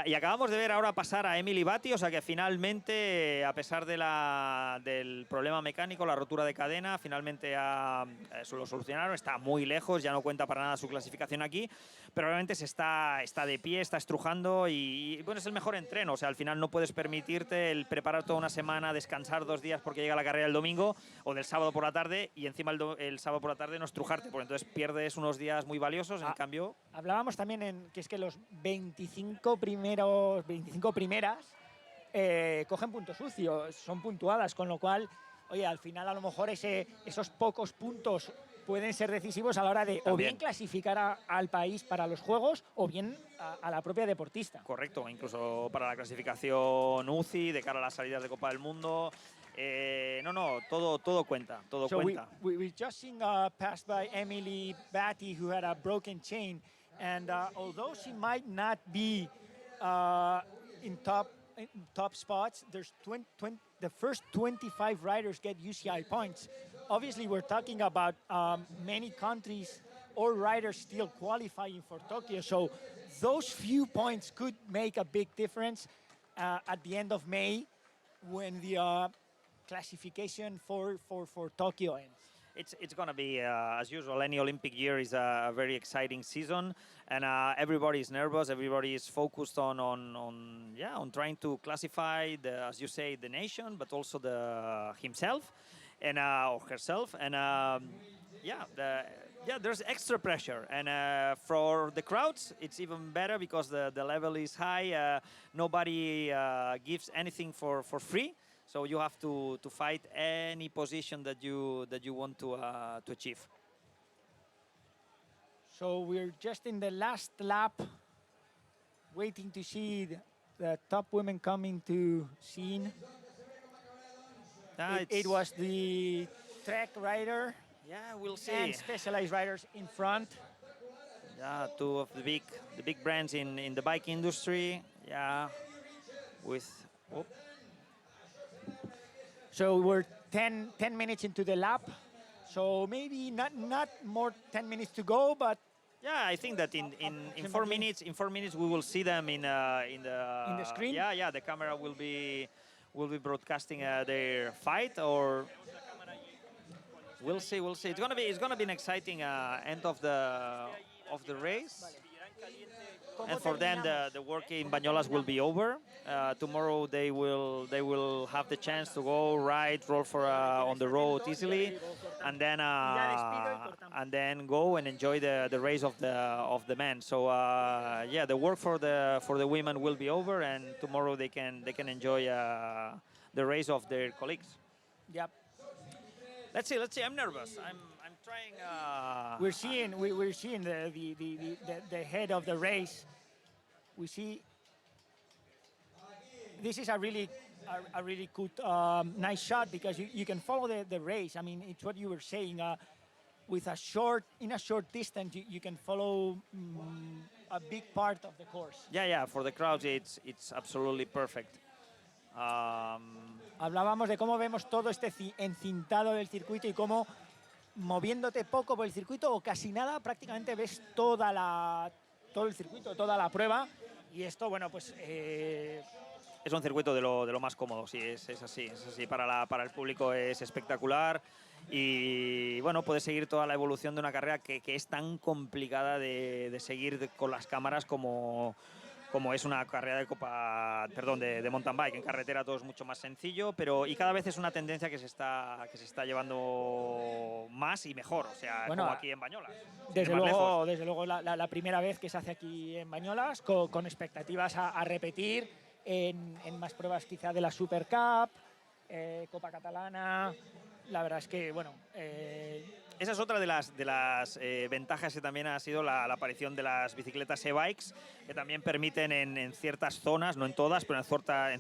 y acabamos de ver ahora pasar a Emily Batty, o sea que finalmente, a pesar del problema mecánico, la rotura de cadena, finalmente lo solucionaron, está muy lejos, ya no cuenta para nada su clasificación aquí, pero obviamente está de pie, está estrujando y bueno, es el mejor entreno, o sea, al final no puedes permitirte el preparar toda una semana, descansar 2 días porque llega la carrera el domingo o del sábado por la tarde y encima el sábado por la tarde no estrujarte, porque entonces pierdes unos días muy valiosos. En cambio, hablábamos también que es que los 25 primeras cogen puntos sucios, son puntuadas, con lo cual, oye, al final a lo mejor esos pocos puntos pueden ser decisivos a la hora de también, o bien clasificar al país para los Juegos o bien a la propia deportista. Correcto, incluso para la clasificación UCI, de cara a las salidas de Copa del Mundo. Todo cuenta, todo cuenta. We just seen passed by Emily Batty, who had a broken chain, and although she might not be in top spots, there's the first 25 riders get UCI points. Obviously, we're talking about many countries or riders still qualifying for Tokyo, so those few points could make a big difference at the end of May when the classification for Tokyo ends. It's going to be, as usual, any Olympic year is a very exciting season, and everybody is nervous. Everybody is focused on trying to classify, as you say, the nation, but also himself and or herself. And there's extra pressure, and for the crowds, it's even better because the level is high. Nobody gives anything for free. So you have to fight any position that you want to achieve. So we're just in the last lap, waiting to see the top women coming to scene. It was the track rider. Yeah, we'll see. And specialized riders in front. Yeah, 2 of the big brands in the bike industry. Yeah, So we're 10 minutes into the lap, so maybe not more 10 minutes to go, but yeah, I think that in 4 minutes we will see them in the screen. Yeah, the camera will be broadcasting their fight, or We'll see. We'll see. It's gonna be an exciting end of the race. And for them, the work in Banyoles will be over. Tomorrow they will have the chance to go ride, roll for on the road easily, and then go and enjoy the race of the men. So yeah, the work for the women will be over, and tomorrow they can enjoy the race of their colleagues. Yep. Let's see. I'm nervous. I'm trying. We're seeing the head of the race. We see this is a really good nice shot because you can follow the race. I mean, it's what you were saying. With in a short distance, you can follow a big part of the course. Yeah. For the crowds, it's absolutely perfect. Hablábamos de cómo vemos todo este encintado del circuito y cómo moviéndote poco por el circuito o casi nada, prácticamente ves todo el circuito, toda la prueba. Y esto, bueno, pues... Es un circuito de lo más cómodo, sí, es así. Para el público es espectacular y, bueno, puedes seguir toda la evolución de una carrera que es tan complicada de seguir con las cámaras como es una carrera de mountain bike. En carretera todo es mucho más sencillo, y cada vez es una tendencia que se está llevando más y mejor, o sea, bueno, como aquí en Banyoles. Desde luego la primera vez que se hace aquí en Banyoles, con expectativas a repetir en más pruebas quizá de la Super Cup, Copa Catalana. La verdad es que, bueno... Esa es otra de las ventajas que también ha sido la aparición de las bicicletas e-bikes, que también permiten en ciertas zonas, no en todas, pero en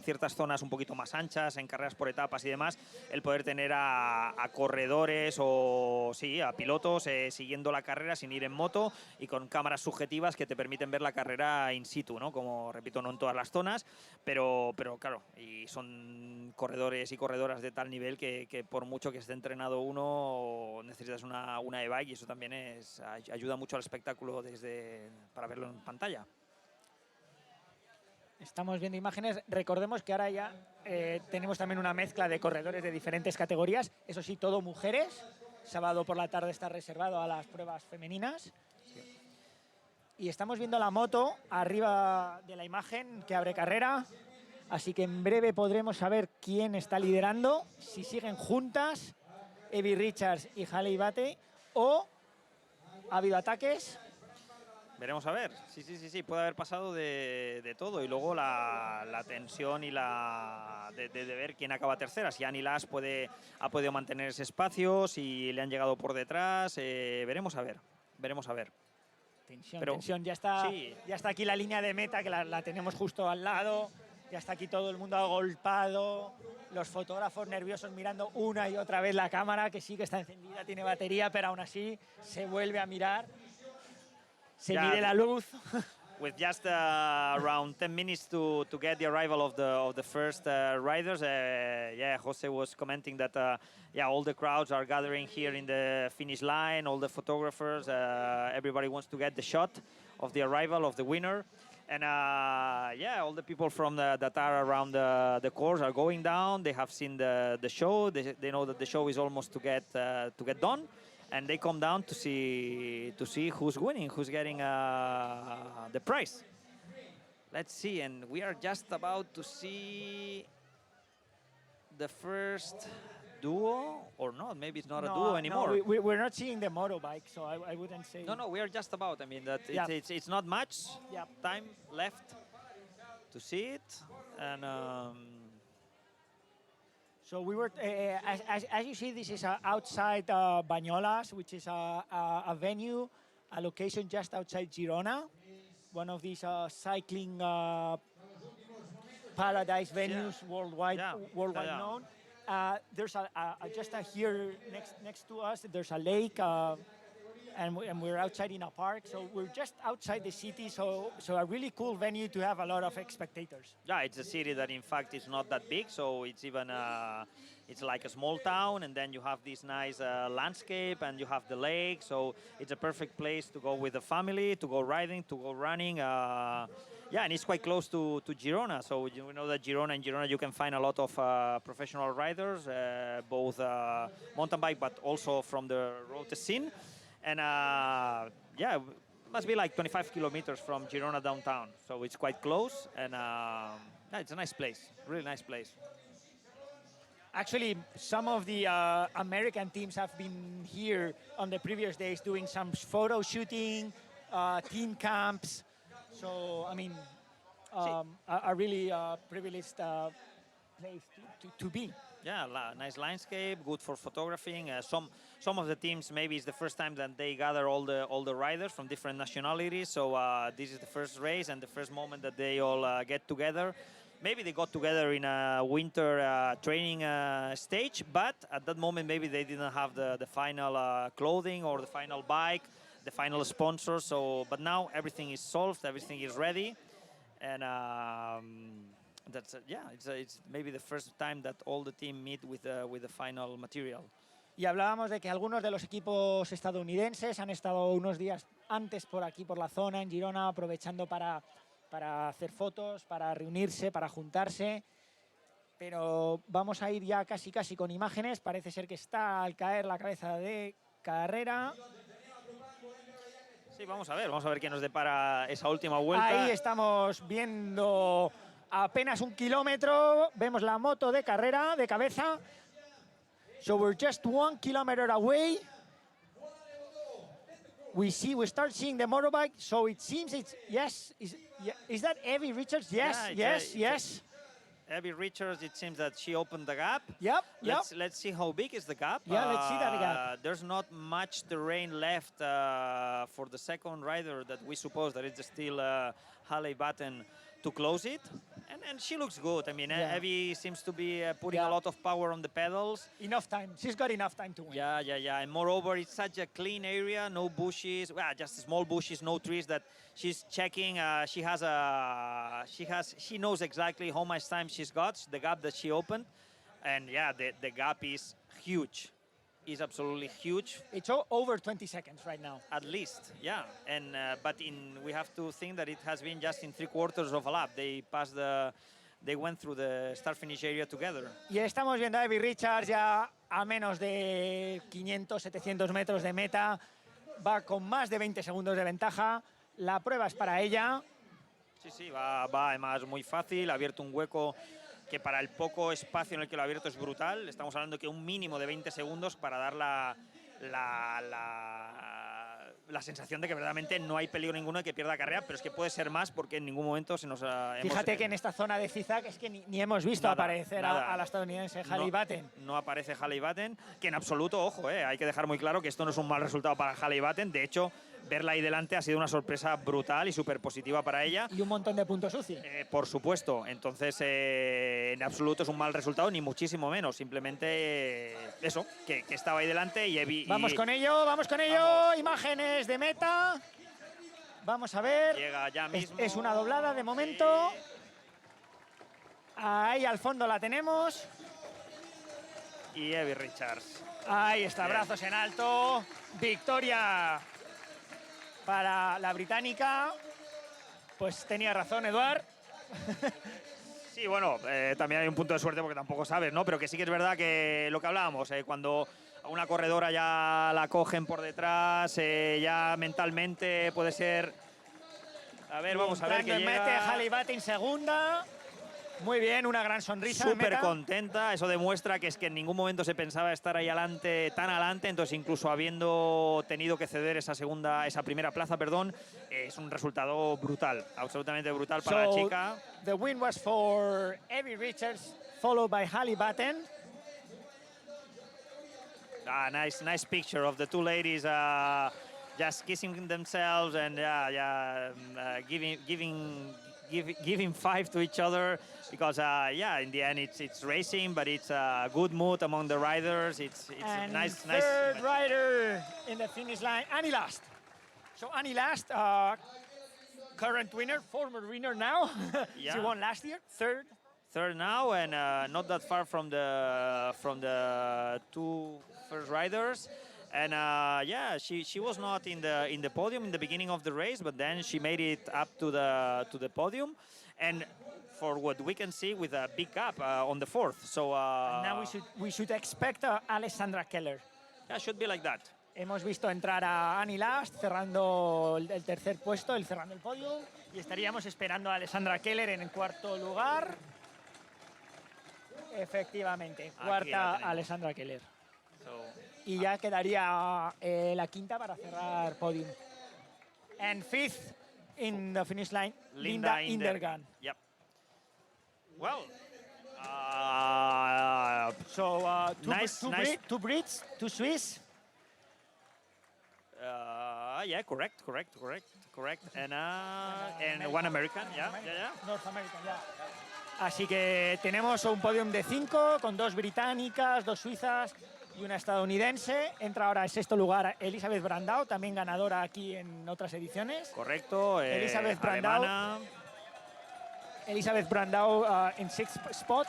ciertas zonas un poquito más anchas, en carreras por etapas y demás, el poder tener a corredores o a pilotos siguiendo la carrera sin ir en moto y con cámaras subjetivas que te permiten ver la carrera in situ, ¿no? Como, repito, no en todas las zonas, pero claro, y son corredores y corredoras de tal nivel que por mucho que esté entrenado uno, necesitas una e-bike y eso también ayuda mucho al espectáculo para verlo en pantalla. Estamos viendo imágenes. Recordemos que ahora ya tenemos también una mezcla de corredores de diferentes categorías. Eso sí, todo mujeres. Sábado por la tarde está reservado a las pruebas femeninas. Y estamos viendo la moto arriba de la imagen que abre carrera. Así que en breve podremos saber quién está liderando, si siguen juntas Evie Richards y Haley Bate, o ha habido ataques. Veremos a ver. Sí, puede haber pasado de todo. Y luego la tensión y de ver quién acaba tercera. Si Annie Lash ha podido mantener ese espacio, si le han llegado por detrás. Veremos a ver. Tensión. Ya está aquí la línea de meta, que la tenemos justo al lado. Ya está aquí todo el mundo agolpado. Los fotógrafos nerviosos mirando una y otra vez la cámara, que sí que está encendida, tiene batería, pero aún así se vuelve a mirar. Se mide la luz. With just around 10 minutes to get the arrival of the first riders, Jose was commenting that all the crowds are gathering here in the finish line, all the photographers, everybody wants to get the shot of the arrival of the winner. And all the people that are around the course are going down. They have seen the show. They know that the show is almost to get done, and they come down to see who's winning, who's getting the prize. Let's see, and we are just about to see the first duo, or not? Maybe it's not a duo anymore. No, we're not seeing the motorbike, so I wouldn't say. No, we are just about. I mean, that it's not much time left to see it, and so we were. As you see, this is outside Banyoles, which is a venue, a location just outside Girona, one of these cycling paradise venues worldwide known. There's just here next to us. There's a lake, and we're outside in a park. So we're just outside the city. So a really cool venue to have a lot of spectators. Yeah, it's a city that in fact is not that big. So it's even It's like a small town, and then you have this nice landscape, and you have the lake. So it's a perfect place to go with the family, to go riding, to go running. Yeah, and it's quite close to Girona. So you know that in Girona you can find a lot of professional riders, both mountain bike, but also from the road scene. And yeah, must be like 25 kilometers from Girona downtown. So it's quite close, and yeah, it's a nice place, really nice place. Actually, some of the American teams have been here on the previous days doing some photo shooting, team camps. So, I mean, a really privileged place to be. Yeah, nice landscape, good for photographing. Some of the teams maybe it's the first time that they gather all the riders from different nationalities. So this is the first race and the first moment that they all get together. Maybe they got together in a winter training stage, but at that moment maybe they didn't have the final clothing or the final bike, the final sponsor. So, but now everything is solved, everything is ready, and that's yeah. It's maybe the first time that all the team meet with the final material. Y hablábamos de que algunos de los equipos estadounidenses han estado unos días antes por aquí, por la zona, en Girona, aprovechando para hacer fotos, para reunirse, para juntarse. Pero vamos a ir ya casi con imágenes. Parece ser que está al caer la cabeza de carrera. Sí, vamos a ver qué nos depara esa última vuelta. Ahí estamos viendo apenas 1 kilómetro. Vemos la moto de carrera, de cabeza. So we're just 1 kilometer away. We start seeing the motorbike. So it seems it's, yes, is that Evie Richards? Yes, Yeah, yes. Evie Richards, it seems that she opened the gap. Yep. Let's see how big is the gap. Yeah, let's see that gap. There's not much terrain left for the second rider that we suppose that it's still Halle Batten to close it. And she looks good. I mean, Yeah. Evie seems to be putting a lot of power on the pedals. Enough time. She's got enough time to win. Yeah. And moreover, it's such a clean area, no bushes, well, just small bushes, no trees that she's checking. She knows exactly how much time she's got, the gap that she opened. And yeah, the gap is huge. Is absolutely huge. It's over 20 seconds right now. At least, yeah. And but we have to think that it has been just in 3/4 of a lap. They went through the start-finish area together. Y estamos viendo a Evie Richards ya a menos de 500, 700 metros de meta. Va con más de 20 segundos de ventaja. La prueba es para ella. Sí, va además muy fácil. Ha abierto un hueco que para el poco espacio en el que lo ha abierto es brutal. Estamos hablando que un mínimo de 20 segundos para dar la sensación de que verdaderamente no hay peligro ninguno de que pierda carrera, pero es que puede ser más porque en ningún momento se nos ha... Fíjate que en esta zona de Zigzag es que ni hemos visto aparecer a la estadounidense Halle Batten. No aparece Halle Batten, que en absoluto, ojo, hay que dejar muy claro que esto no es un mal resultado para Halle Batten. De hecho, verla ahí delante ha sido una sorpresa brutal y súper positiva para ella. Y un montón de puntos UCI. Por supuesto. Entonces, en absoluto es un mal resultado, ni muchísimo menos. Simplemente eso, que estaba ahí delante y... Vamos con ello. Vamos. Imágenes de meta. Vamos a ver. Llega ya mismo. Es una doblada de momento. Sí. Ahí al fondo la tenemos. Y Evie Richards. Ahí está, bien. Brazos en alto. Victoria para la británica. Pues tenía razón, Eduard. Sí, bueno, también hay un punto de suerte porque tampoco sabes, ¿no? Pero que sí que es verdad que lo que hablábamos, cuando a una corredora ya la cogen por detrás, ya mentalmente puede ser... A ver, vamos a ver qué llega. Mete Halle Batten segunda. Muy bien, una gran sonrisa. Súper contenta, eso demuestra que es que en ningún momento se pensaba estar ahí tan adelante, entonces incluso habiendo tenido que ceder esa primera plaza, es un resultado brutal, absolutamente brutal para la chica. The win was for Evie Richards, followed by Halle Batten. Nice picture of the two ladies just kissing themselves and giving five to each other because in the end it's racing, but it's a good mood among the riders. It's and nice. Third rider in the finish line, Annie Last. So Annie Last, current winner, former winner now. Yeah. She won last year. Third third now, and not that far from the two first riders. And yeah, she was not in the podium in the beginning of the race, but then she made it up to the podium, and for what we can see, with a big gap on the fourth. So And now we should expect Alessandra Keller. Yeah, should be like that. Hemos visto entrar a Annie Last cerrando el tercer puesto, cerrando el podio, y estaríamos esperando a Alessandra Keller en el cuarto lugar. Efectivamente, cuarta Alessandra Keller. Y ya quedaría la quinta para cerrar podium. And fifth in the finish line, Linda Indergan. Yep. Well, two Brits, two Swiss. Yeah, correct. And one American, yeah. North American, yeah. Así que tenemos un podium de 5 con 2 británicas, 2 suizas y una estadounidense. Entra ahora en sexto lugar Elizabeth Brandau, también ganadora aquí en otras ediciones. Correcto. Elizabeth Brandau in sixth spot.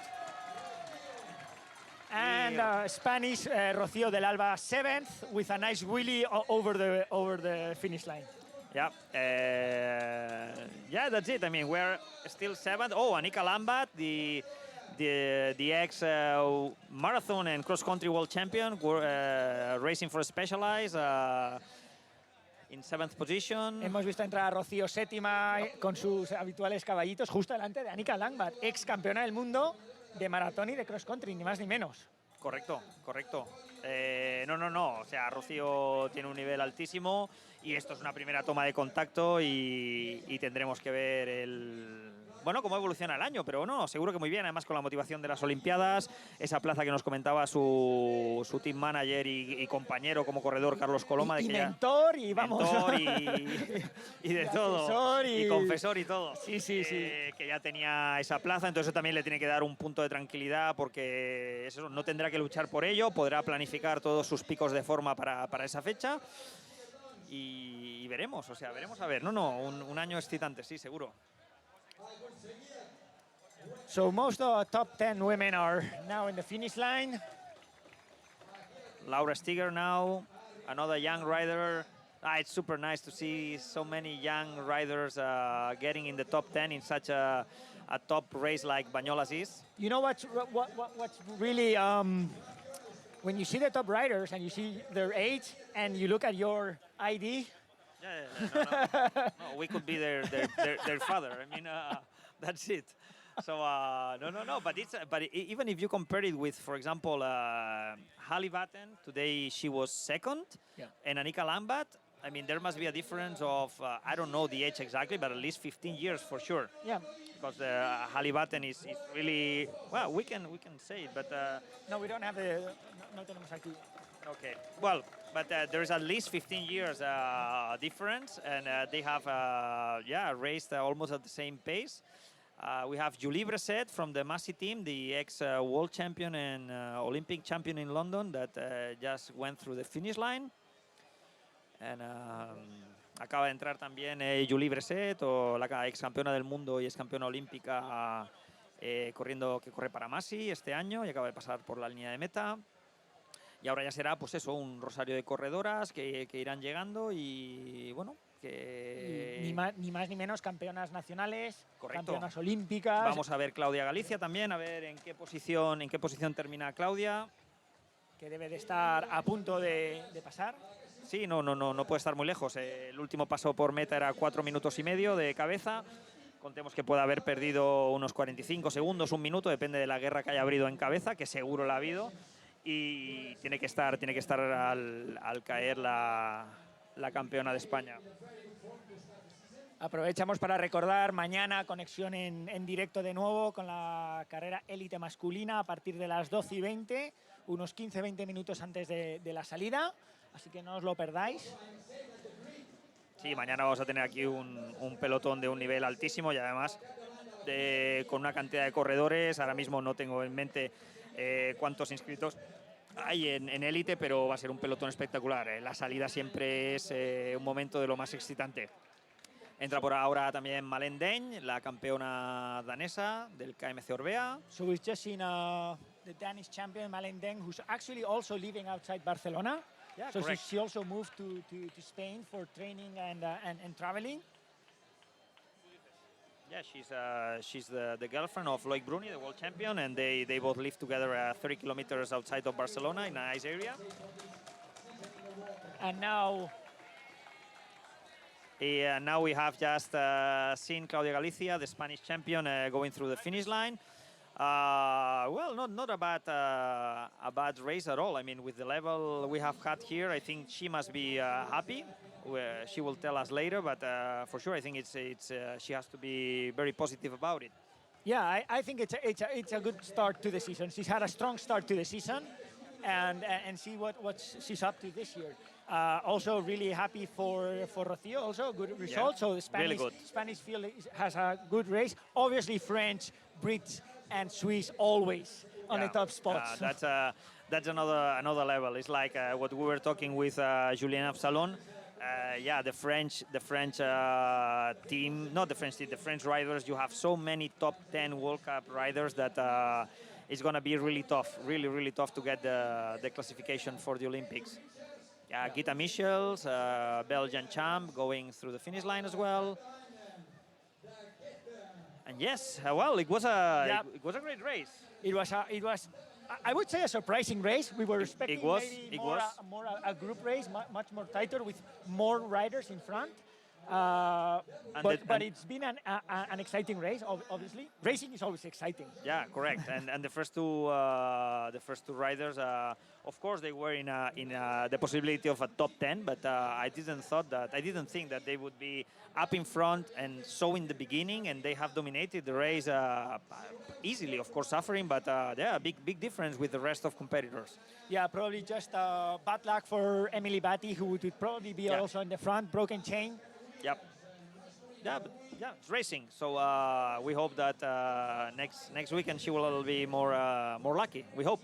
And Spanish Rocío del Alba 7th with a nice wheelie over the finish line. Yeah, yeah, that's it. I mean, we're still 7th. Oh, Annika Lambat, the ex marathon and cross country world champion, racing for Specialized. In 7th position. Hemos visto entrar a Rocío séptima con sus habituales caballitos justo delante de Annika Lambat, ex campeona del mundo de maratón y de cross country, ni más ni menos. Correcto. No. O sea, Rocío tiene un nivel altísimo y esto es una primera toma de contacto y tendremos que ver cómo evoluciona el año, pero no, seguro que muy bien, además con la motivación de las Olimpiadas, esa plaza que nos comentaba su team manager y compañero como corredor Carlos Coloma. Y mentor, y vamos. Mentor y de todo. Y confesor y todo. Sí. Que ya tenía esa plaza, entonces eso también le tiene que dar un punto de tranquilidad porque eso no tendrá que luchar por ello, podrá planificar todos sus picos de forma para esa fecha y veremos, veremos a ver. Un año excitante, sí, seguro. So most of the top 10 women are now in the finish line. Laura Stiger now, another young rider. It's super nice to see so many young riders getting in the top 10 in such a top race like Banyoles is. You know what's really, when you see the top riders and you see their age and you look at your ID. No, we could be their father. I mean, that's it. So no. But even if you compare it with, for example, Levitan, today she was second, and Annika Lambat. I mean, there must be a difference of I don't know the age exactly, but at least 15 years for sure. Yeah. Because Levitan is really we can say it, but no, we don't have the. No tenemos aquí. Okay. Well, but there's at least 15 years difference, and they have raced almost at the same pace. We have Julie Bresset from the Massi team, the ex-world champion and Olympic champion in London that just went through the finish line. And acaba de entrar también Julie Bresset, la ex-campeona del mundo y ex-campeona olímpica que corre para Massi este año y acaba de pasar por la línea de meta. Y ahora ya será, pues eso, un rosario de corredoras que irán llegando y, bueno, que... Ni más ni menos campeonas nacionales, correcto, campeonas olímpicas. Vamos a ver Claudia Galicia también, a ver en qué posición termina Claudia. Que debe de estar a punto de pasar. Sí, no puede estar muy lejos. El último paso por meta era 4 minutos y medio de cabeza. Contemos que puede haber perdido unos 45 segundos, un minuto, depende de la guerra que haya habido en cabeza, que seguro la ha habido. Y tiene que estar al caer la campeona de España. Aprovechamos para recordar mañana conexión en directo de nuevo con la carrera élite masculina a partir de las 12:20, unos 15-20 minutos antes de la salida, así que no os lo perdáis. Sí, mañana vamos a tener aquí un pelotón de un nivel altísimo y además con una cantidad de corredores. Ahora mismo no tengo en mente cuántos inscritos hay en élite, pero va a ser un pelotón espectacular. La salida siempre es un momento de lo más excitante. Entra por ahora también Malène Deny, la campeona danesa del KMC Orbea. So we've just seen the Danish champion Malène Deny, who's actually also living outside Barcelona. Yeah, so correct. she also moved to Spain for training and traveling. Yeah, she's the girlfriend of Loic Bruni, the world champion, and they both live together 30 kilometers outside of Barcelona in a nice area. And now Now we have just seen Claudia Galicia, the Spanish champion, going through the finish line. Well, not a bad race at all. I mean, with the level we have had here, I think she must be happy. She will tell us later, but for sure, I think she has to be very positive about it. Yeah, I think it's a good start to the season. She's had a strong start to the season, and see what she's up to this year. Also, really happy for Rocío. Also, good result. Yeah, so the Spanish field has a good race. Obviously, French, Brits, and Swiss always on the top spots. That's another level. It's like what we were talking with Julien Absalon. Yeah, the French team, not the French team, the French riders. You have so many top 10 World Cup riders that it's going to be really tough, really tough to get the classification for the Olympics. Yeah, Gita Michels, Belgian champ, going through the finish line as well. And yes, well, it was a great race. It was I would say a surprising race. We were expecting maybe more a group race, much more tighter with more riders in front. But it's been an exciting race, obviously. Racing is always exciting. Yeah, correct. and the first two riders, of course, they were in the possibility of a top 10. But I didn't think that they would be up in front and so in the beginning, and they have dominated the race easily. Of course, suffering, but yeah, big difference with the rest of competitors. Yeah, probably just bad luck for Emily Batty, who would probably be also in the front, broken chain. Yep. Yeah, it's racing. So we hope that next weekend she will be more lucky. We hope.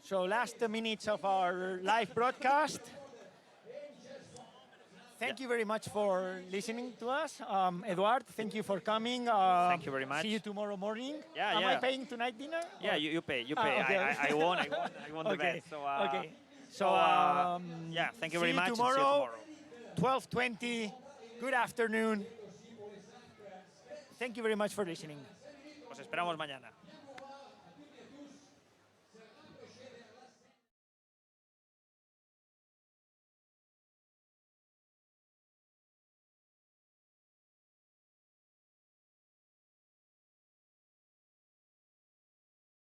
So last minutes of our live broadcast. Thank you very much for listening to us. Eduard, thank you for coming. Thank you very much. See you tomorrow morning. Yeah, Am I paying tonight dinner? Yeah, you pay. Okay. I won the bet. So, okay. Yeah, thank you very much. See you tomorrow. 12:20. Good afternoon. Thank you very much for listening. Os esperamos mañana.